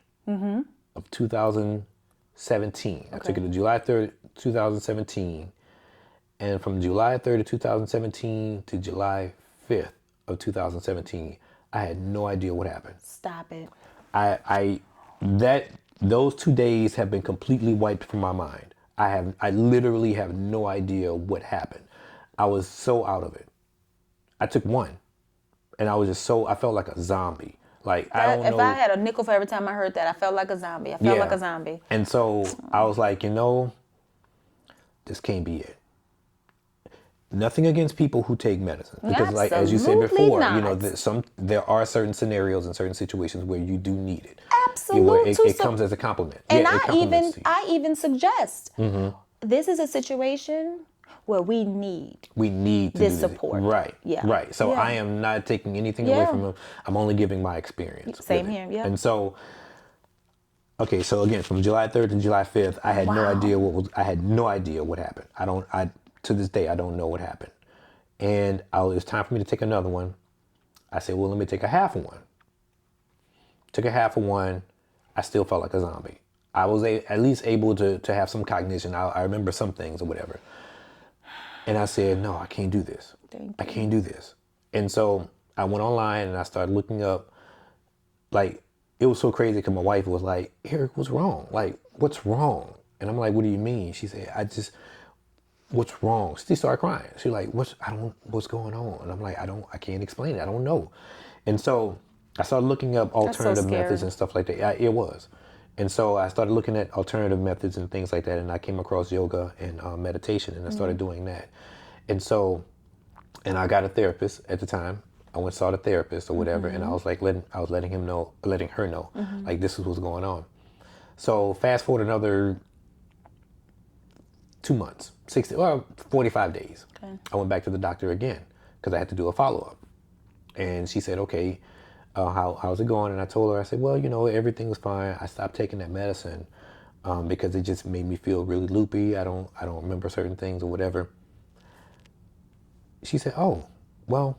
of 2017. I took it on July 3rd, 2017. And from July 3rd of 2017 to July 5th of 2017, I had no idea what happened. Stop it. Those 2 days have been completely wiped from my mind. I literally have no idea what happened. I was so out of it. I took one, and I felt like a zombie. Like, I don't know. If I had a nickel for every time I heard that, I felt like a zombie. I felt like a zombie. And so I was like, this can't be it. Nothing against people who take medicine, because like as you said before, there are certain scenarios and certain situations where you do need it. Absolutely, it comes as a compliment. And I even suggest this is a situation where we need this support. Right. Yeah. Right. So I am not taking anything away from them. I'm only giving my experience. Same here. Yeah. And so, okay. So again, from July 3rd to July 5th, I had no idea what happened. To this day, I don't know what happened. And it was time for me to take another one. I said, well, let me take a half of one. Took a half of one. I still felt like a zombie. I was at least able to have some cognition. I remember some things or whatever. And I said, no, I can't do this. I can't do this. And so I went online and I started looking up. Like, it was so crazy because my wife was like, Eric, what's wrong? Like, what's wrong? And I'm like, what do you mean? She said, what's wrong? She started crying. She's like, what's going on? And I'm like, I can't explain it. I don't know. And so I started looking up alternative methods and stuff like that. Yeah, it was. And so I started looking at alternative methods and things like that. And I came across yoga and meditation, and I started doing that. And so, and I got a therapist at the time. I went and saw the therapist or whatever. And I was like, letting her know, like, this is what's going on. So fast forward another 2 months, 45 days. Okay. I went back to the doctor again because I had to do a follow-up. And she said, okay, how's it going? And I told her, I said, well, everything was fine. I stopped taking that medicine because it just made me feel really loopy. I don't remember certain things or whatever. She said, oh, well,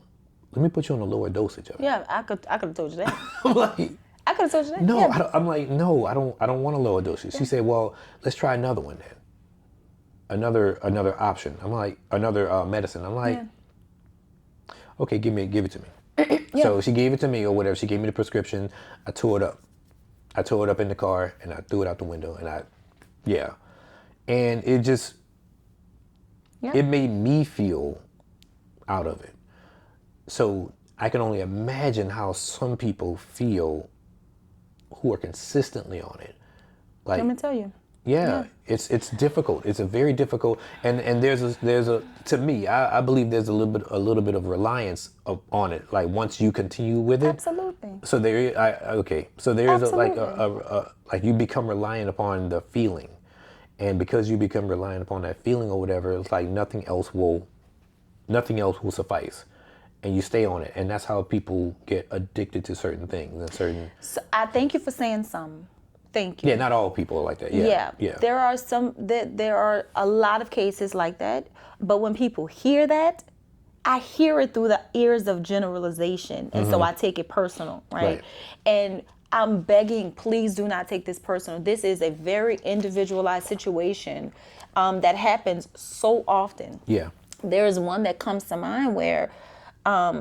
let me put you on a lower dosage of it. Yeah, I could have told you that. I'm like, I could have told you that. No, yeah. I'm like, no, I don't want a lower dosage. Yeah. She said, well, let's try another one then. Another option. I'm like, another medicine. I'm like, okay, give it to me. Yeah. So she gave it to me or whatever. She gave me the prescription. I tore it up. I tore it up in the car and I threw it out the window and it just, it made me feel out of it. So I can only imagine how some people feel who are consistently on it. Like, let me tell you. Yeah, it's difficult. It's a very difficult, and there's a to me, I believe there's a little bit of reliance on it. Like once you continue with it, absolutely. So there is like you become reliant upon the feeling, and because you become reliant upon that feeling or whatever, it's like nothing else will suffice, and you stay on it, and that's how people get addicted to certain things and certain. So I thank you for saying something. Thank you. Yeah, not all people are like that. Yeah. There are a lot of cases like that, but when people hear that, I hear it through the ears of generalization, and so I take it personal, right? And I'm begging, please do not take this personal. This is a very individualized situation that happens so often. Yeah. There is one that comes to mind where, I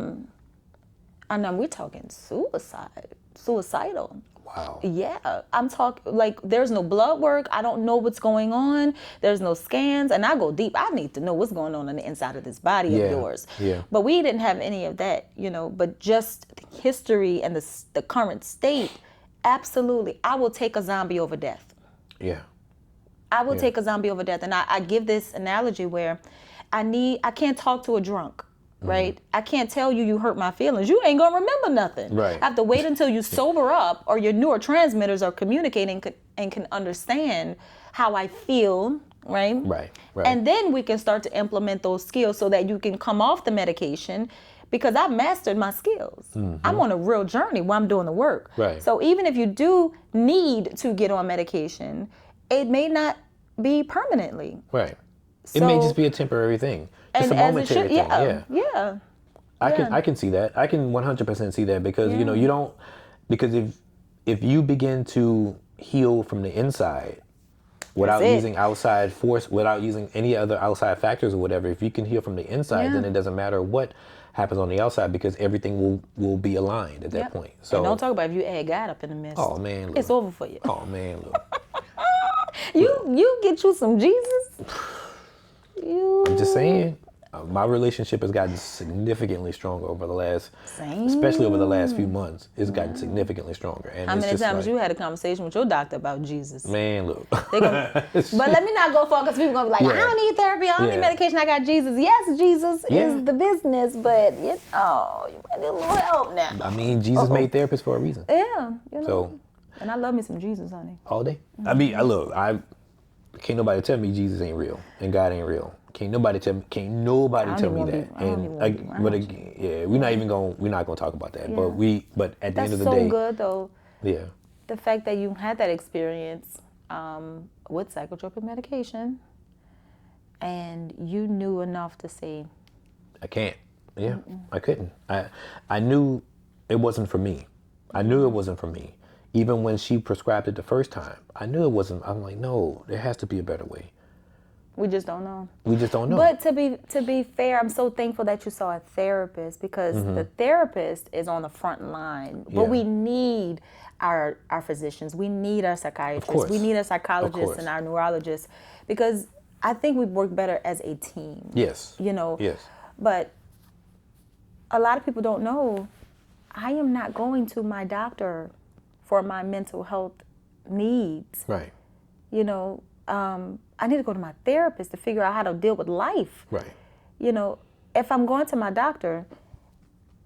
know we're talking suicidal. Wow. Yeah, I'm talking like there's no blood work. I don't know what's going on. There's no scans, and I go deep. I need to know what's going on the inside of this body of yours. Yeah. But we didn't have any of that, But just history and the current state, absolutely, I will take a zombie over death. Yeah. I will take a zombie over death, and I give this analogy where I can't talk to a drunk. Right? I can't tell you hurt my feelings. You ain't gonna remember nothing. Right. I have to wait until you sober up or your neurotransmitters are communicating and can understand how I feel, right? Right. And then we can start to implement those skills so that you can come off the medication because I've mastered my skills. Mm-hmm. I'm on a real journey where I'm doing the work. Right. So even if you do need to get on medication, it may not be permanently. Right. So, it may just be a temporary thing. Just a momentary thing. Yeah. I can see that. I can 100% see that because you know you don't because if you begin to heal from the inside without using outside force, without using any other outside factors or whatever, if you can heal from the inside, then it doesn't matter what happens on the outside because everything will be aligned at that point. So and don't talk about if you add God up in the midst. Oh man, look. It's over for you. Oh man, look. You get you some Jesus. I'm just saying, my relationship has gotten significantly stronger over the last, especially over the last few months. It's gotten significantly stronger. And how many just times you had a conversation with your doctor about Jesus? Man, look. But let me not go far because people gonna be like, I don't need therapy, I don't need medication, I got Jesus. Yes, Jesus is the business, but you might need a little help now. I mean, Jesus made therapists for a reason. Yeah, you know. So, and I love me some Jesus, honey. All day. I mean, I can't nobody tell me Jesus ain't real and God ain't real. Can't nobody tell me that. We're not gonna talk about that. Yeah. But at the end of the day, that's so good though. Yeah. The fact that you had that experience with psychotropic medication, and you knew enough to say, I can't. Yeah, I couldn't. I knew it wasn't for me. I knew it wasn't for me. Even when she prescribed it the first time, I knew it wasn't. I'm like, no, there has to be a better way. We just don't know. We just don't know. But to be fair, I'm so thankful that you saw a therapist because the therapist is on the front line. But we need our physicians. We need our psychiatrists. We need our psychologists and our neurologists because I think we work better as a team. Yes. You know. Yes. But a lot of people don't know I am not going to my doctor for my mental health needs. Right. You know, I need to go to my therapist to figure out how to deal with life. Right. You know, if I'm going to my doctor,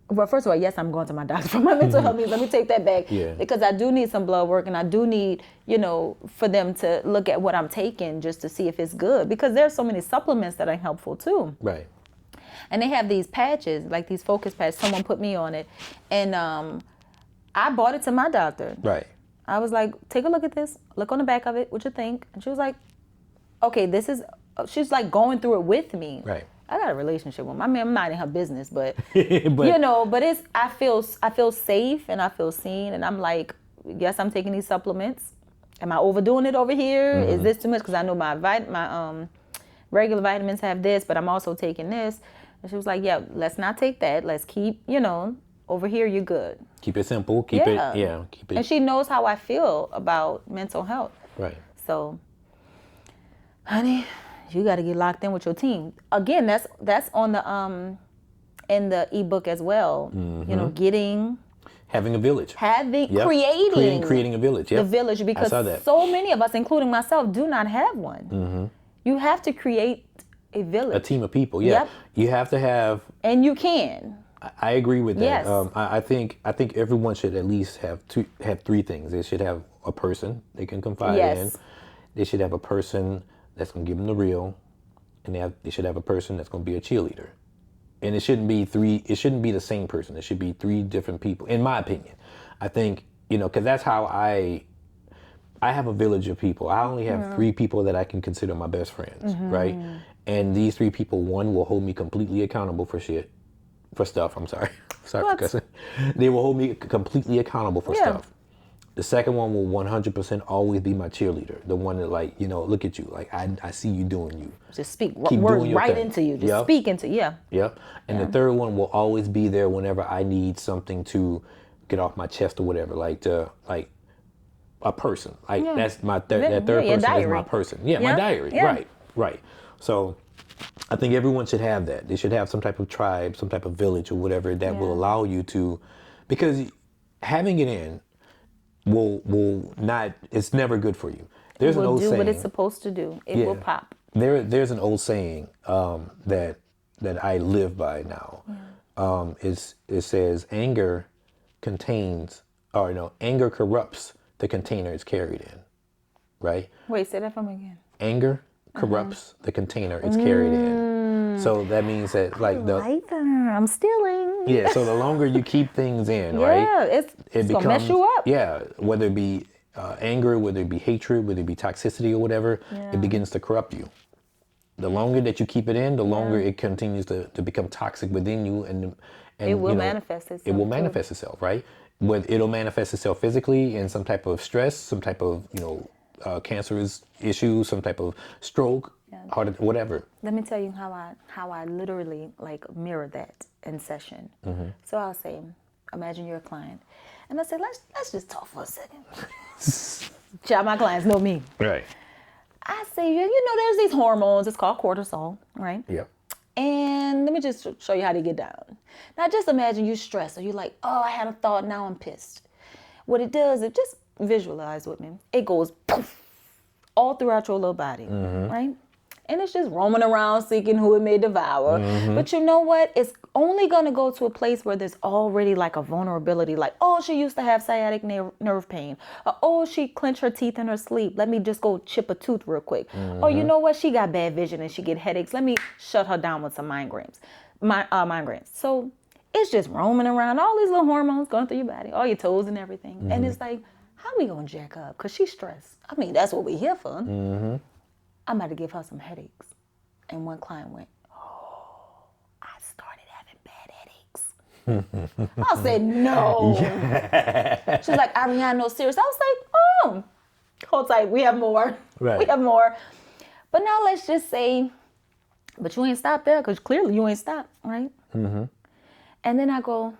well, first of all, yes, I'm going to my doctor for my mental health needs. Let me take that back. Yeah. Because I do need some blood work and I do need, you know, for them to look at what I'm taking just to see if it's good. Because there's so many supplements that are helpful too. Right. And they have these patches, like these focus patches. Someone put me on it. And I bought it to my doctor. Right. I was like, take a look at this. Look on the back of it. What you think? And she was like, okay, this is, she's like going through it with me. Right. I got a relationship with her. I mean, I'm not in her business, but, you know, but it's, I feel safe and I feel seen. And I'm like, yes, I'm taking these supplements. Am I overdoing it over here? Is this too much? Because I know my regular vitamins have this, but I'm also taking this. And she was like, yeah, let's not take that. Let's keep, you know, over here, you're good. Keep it simple. Keep it. And she knows how I feel about mental health. Right. So, honey, you got to get locked in with your team. Again, that's on the in the ebook as well. You know, having a village. Creating a village. The village, because so many of us, including myself, do not have one. You have to create a village. A team of people. Yeah. Yep. You have to have. And you can. I agree with that. Yes. I think everyone should at least have three things. They should have a person they can confide in. They should have a person that's going to give them the real, and they should have a person that's going to be a cheerleader. And it shouldn't be the same person. It should be three different people, in my opinion. I think, you know, because that's how I have a village of people. I only have three people that I can consider my best friends, right? And these three people, one will hold me completely accountable for stuff. I'm sorry. Sorry for cussing. They will hold me completely accountable for stuff. The second one will 100% always be my cheerleader. The one that, like, you know, look at you. Like, I see you doing you. Just speak words right into you. Just speak into you. Yep. And the third one will always be there whenever I need something to get off my chest or whatever. Like a person. Like, that's my that third person is my person. Yeah, my diary. Yeah. Right. So I think everyone should have that. They should have some type of tribe, some type of village or whatever that will allow you to, because having it in will not, it's never good for you. There's an old saying. It will do what it's supposed to do. It will pop. There's an old saying that I live by now. It says anger corrupts the container it's carried in. Right? Wait, say that for me again. Anger corrupts the container it's carried in. So that means that, like, I'm stealing. Yeah, so the longer you keep things in, right? It's gonna mess you up. Yeah, whether it be anger, whether it be hatred, whether it be toxicity or whatever, it begins to corrupt you. The longer that you keep it in, the longer it continues to become toxic within you, and it will manifest itself. It will manifest itself, right? It'll manifest itself physically in some type of stress, some type of cancerous issue, some type of stroke, heart, whatever. Let me tell you how I literally mirror that in session. So I'll say, imagine you're a client, and I say, let's just talk for a second. Child, my clients know me. Right. I say, there's these hormones. It's called cortisol, right? Yep. And let me just show you how to get down. Now, just imagine you're stressed, or you're like, oh, I had a thought, now I'm pissed. What it does, it just visualize with me. It goes poof, all throughout your little body, right? And it's just roaming around seeking who it may devour. But you know what? It's only going to go to a place where there's already like a vulnerability. Like, oh, she used to have sciatic nerve pain. Or, oh, she clenched her teeth in her sleep. Let me just go chip a tooth real quick. Or you know what? She got bad vision and she get headaches. Let me shut her down with some migraines. So it's just roaming around. All these little hormones going through your body. All your toes and everything. And it's like, how we going to jack up? Because she's stressed. I mean, that's what we're here for. I'm about to give her some headaches. And one client went, oh, I started having bad headaches. I said, no. She's like, Arianne, no, serious. I was like, oh, hold tight. We have more. Right. We have more. But now let's just say, but you ain't stopped there, because clearly you ain't stopped, right? And then I go,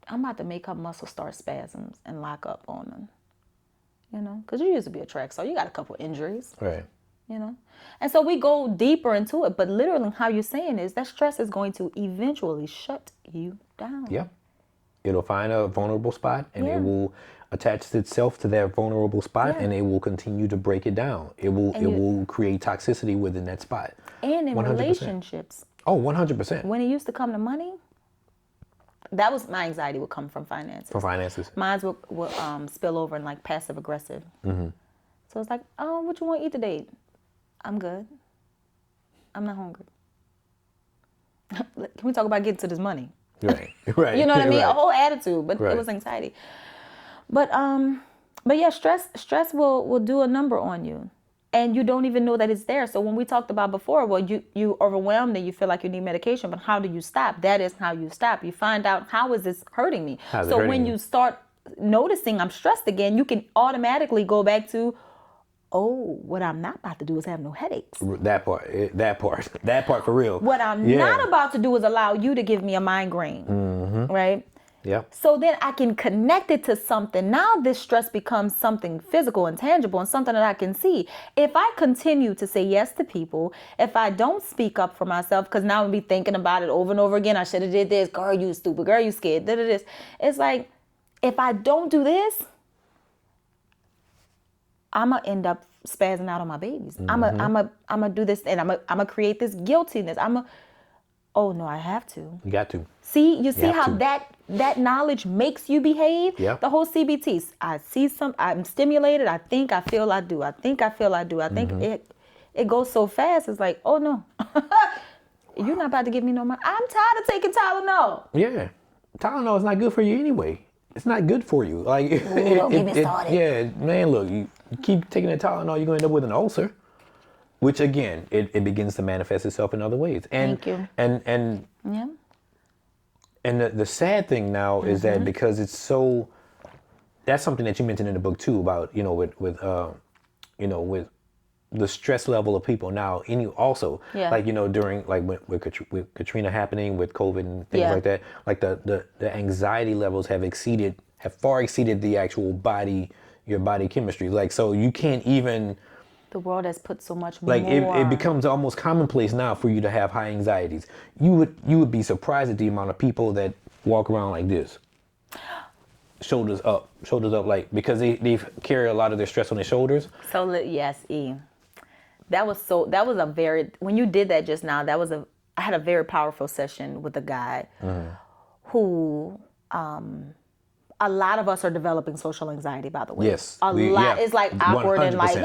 I'm about to make her muscles start spasms and lock up on them. Because you used to be a track, so you got a couple injuries. Right. And so we go deeper into it, but literally how you're saying is that stress is going to eventually shut you down. Yeah. It'll find a vulnerable spot, and it will attach itself to that vulnerable spot, and it will continue to break it down. It will create toxicity within that spot. And in 100%. relationships. Oh, 100%. When it used to come to money, that was my anxiety would come from finances. From finances. Mine would spill over in like passive aggressive. So it's like, oh, what you want to eat today? I'm good. I'm not hungry. Can we talk about getting to this money? Right. Right. You know what I mean? Right. A whole attitude, but it was anxiety. But yeah, stress will do a number on you, and you don't even know that it's there. So when we talked about before, well, you overwhelmed and you feel like you need medication, but how do you stop? That is how you stop. You find out, how is this hurting me? So when you start noticing I'm stressed again, you can automatically go back to, oh, what I'm not about to do is have no headaches. That part for real. What I'm not about to do is allow you to give me a migraine, right? Yeah. So then I can connect it to something. Now this stress becomes something physical and tangible and something that I can see. If I continue to say yes to people, if I don't speak up for myself, because now I'll be thinking about it over and over again. I should have did this. Girl, you stupid. Girl, you scared. This. It's like, if I don't do this, I'm going to end up spazzing out on my babies. I'm going to do this, and I'm going to create this guiltiness. Oh, no, I have to. You got to. See, you see how that knowledge makes you behave? Yeah. The whole CBT. I see I'm stimulated. I think, I feel, I do. I think, I feel, I do. I think it goes so fast. It's like, oh, no. You're not about to give me no money. I'm tired of taking Tylenol. Yeah. Tylenol is not good for you anyway. It's not good for you. Like, don't get me started. Yeah, man, look, you keep taking that Tylenol, you're going to end up with an ulcer, which again, it begins to manifest itself in other ways. And, Thank you. And the sad thing now is that because it's so, that's something that you mentioned in the book too about, with the stress level of people now, like, during, like, with Katrina happening, with COVID and things like that, like the anxiety levels have far exceeded the actual your body chemistry. Like, so you can't even, the world has put so much like, more. it becomes almost commonplace now for you to have high anxieties. You would be surprised at the amount of people that walk around like this. Shoulders up, like, because they carry a lot of their stress on their shoulders. So yes, E. When you did that just now, I had a very powerful session with a guy who, a lot of us are developing social anxiety, by the way. Yes. It's like awkward 100%, and like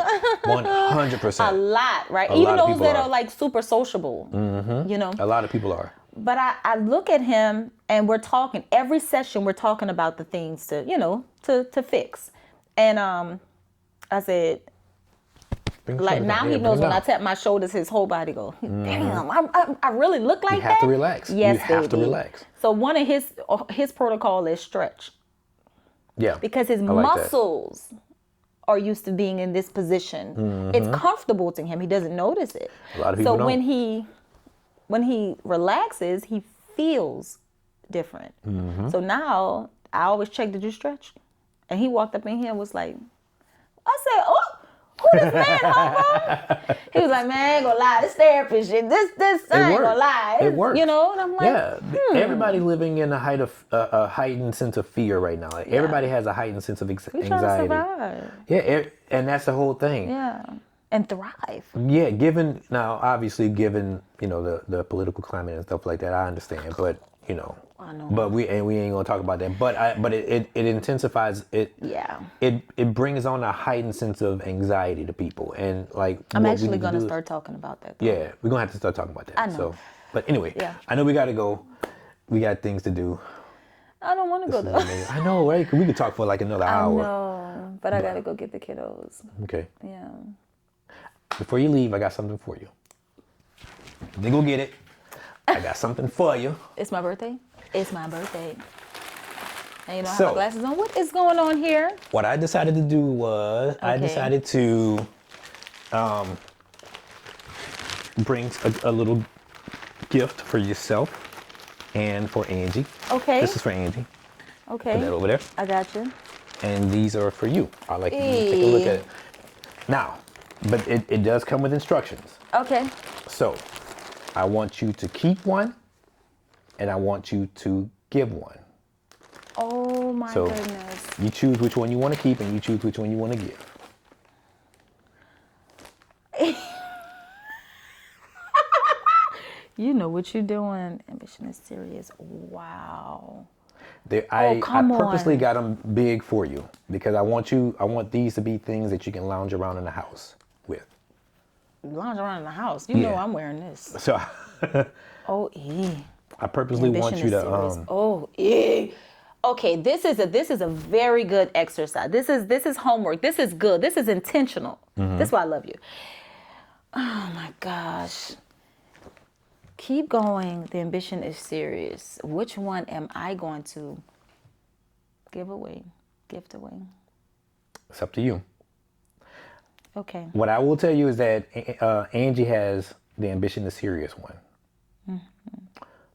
100%. A lot, right? Even those that are like super sociable, A lot of people are. But I look at him and we're talking, every session we're talking about the things to fix. And I said, Like now he knows when I tap my shoulders, his whole body go, damn, I really look like that? You have to relax. Yes, you have to relax. So one of his protocol is stretch. Yeah. Because his muscles are used to being in this position. It's comfortable to him. He doesn't notice it. A lot of people don't. When he relaxes, he feels different. So now I always check, did you stretch? And he walked up in here and was like, I said, oh, who this man, homegirl? He was like, man, I ain't gonna lie, this therapy shit, this, I ain't gonna lie. It works. You know, and I'm like, Everybody living in a heightened sense of fear right now. Like, everybody has a heightened sense of anxiety. Trying to survive. Yeah, and that's the whole thing. Yeah, and thrive. Yeah, obviously, given, the political climate and stuff like that, I understand, but, I know. But we ain't gonna talk about that. But it intensifies it. Yeah. It brings on a heightened sense of anxiety to people, and like I'm actually gonna start talking about that. Though. Yeah, we're gonna have to start talking about that. I know. So, but anyway, I know we gotta go. We got things to do. I don't want to go though. I know, right? We could talk for like another hour. I know, but I gotta go get the kiddos. Okay. Yeah. Before you leave, I got something for you. Then go get it. I got something for you. It's my birthday. It's my birthday. And you know, I have my glasses on. What is going on here? What I decided to do was I decided to bring a little gift for yourself and for Angie. Okay. This is for Angie. Okay. Put that over there. I got you. And these are for you. I'd like you to take a look at it. Now, but it does come with instructions. Okay. So, I want you to keep one, and I want you to give one. Oh my goodness. You choose which one you want to keep, and you choose which one you want to give. You know what you're doing. Ambition is serious. Wow. I purposely got them big for you because I want these to be things that you can lounge around in the house with. Lounge around in the house. You know I'm wearing this. So I purposely want you to Okay, this is a very good exercise. This is homework. This is good. This is intentional. This is why I love you. Oh my gosh. Keep going. The ambition is serious. Which one am I going to gift away? It's up to you. Okay. What I will tell you is that Angie has the ambition, the serious one.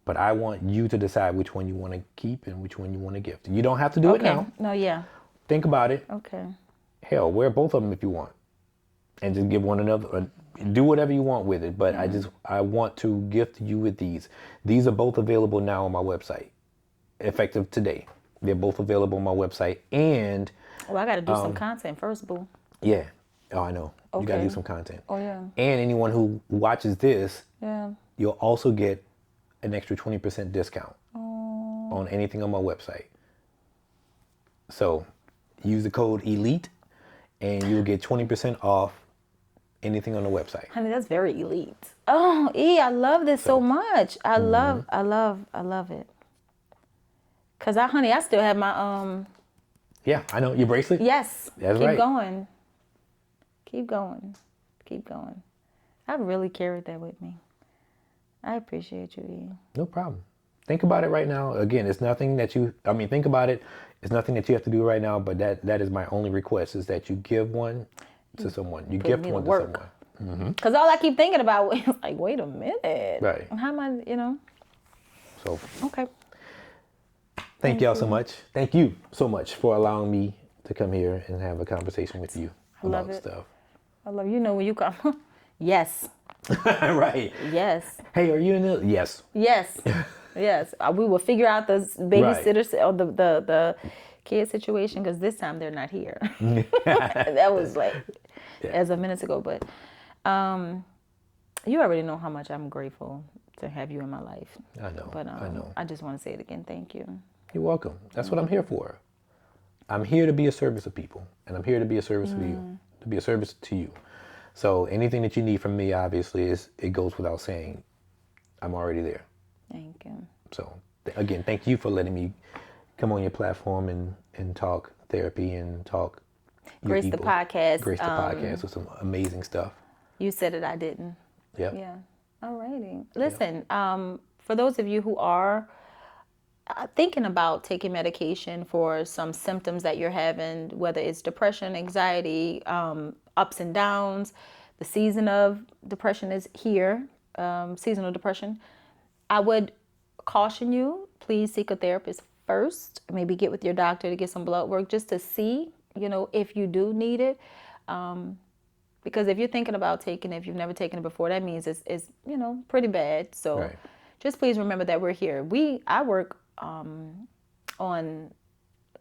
But I want you to decide which one you want to keep and which one you want to gift. You don't have to do it now. No, yeah. Think about it. Okay. Hell, wear both of them if you want. And just give one another, do whatever you want with it. But I want to gift you with these. These are both available now on my website. Effective today. They're both available on my website. And I got to do some content first, boo. Yeah. Oh, I know. Okay. You got to do some content. Oh, yeah. And anyone who watches this, yeah, you'll also get an extra 20% discount on anything on my website. So use the code ELITE and you'll get 20% off anything on the website. Honey, that's very elite. Oh, I love this so much. I love it. Cause I still have my Yeah, I know. Your bracelet? Yes. That's right. Keep going. I really carried that with me. I appreciate you, E. No problem. Think about it right now. Again, it's nothing that think about it. It's nothing that you have to do right now, but that is my only request is that you give one to someone. You gift one to someone. Because all I keep thinking about is like, wait a minute. Right. How am I, So. Okay. Thank y'all so much. Thank you so much for allowing me to come here and have a conversation with you about stuff. I love you. When you come. Yes. Right. Yes. Hey, are you in the? Yes. Yes. Yes. We will figure out the babysitter or the kid situation because this time they're not here. That was like as of minutes ago. But you already know how much I'm grateful to have you in my life. I know. But I know. I just want to say it again. Thank you. You're welcome. That's what I'm here for. I'm here to be a service of people, and I'm here to be a service of you, to be a service to you. So anything that you need from me, obviously, it goes without saying. I'm already there. Thank you. So again, thank you for letting me come on your platform and talk therapy and talk Grace the podcast. Grace the podcast with some amazing stuff. You said it, I didn't. Yeah. Yeah. All righty. Listen, for those of you who are thinking about taking medication for some symptoms that you're having, whether it's depression, anxiety, ups and downs, the season of depression is here, seasonal depression, I would caution you, please seek a therapist first. Maybe get with your doctor to get some blood work just to see, if you do need it. Because if you're thinking about taking it, if you've never taken it before, that means it's pretty bad. So just please remember that we're here. I work on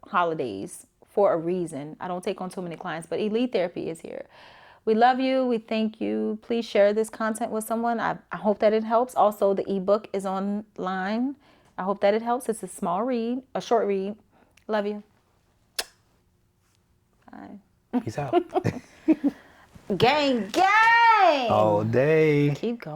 holidays for a reason. I don't take on too many clients, but Elite Therapy is here. We love you. We thank you. Please share this content with someone. I hope that it helps. Also, the ebook is online. I hope that it helps. It's a short read. Love you. Bye. Peace out. Gang, gang! All day. Keep going.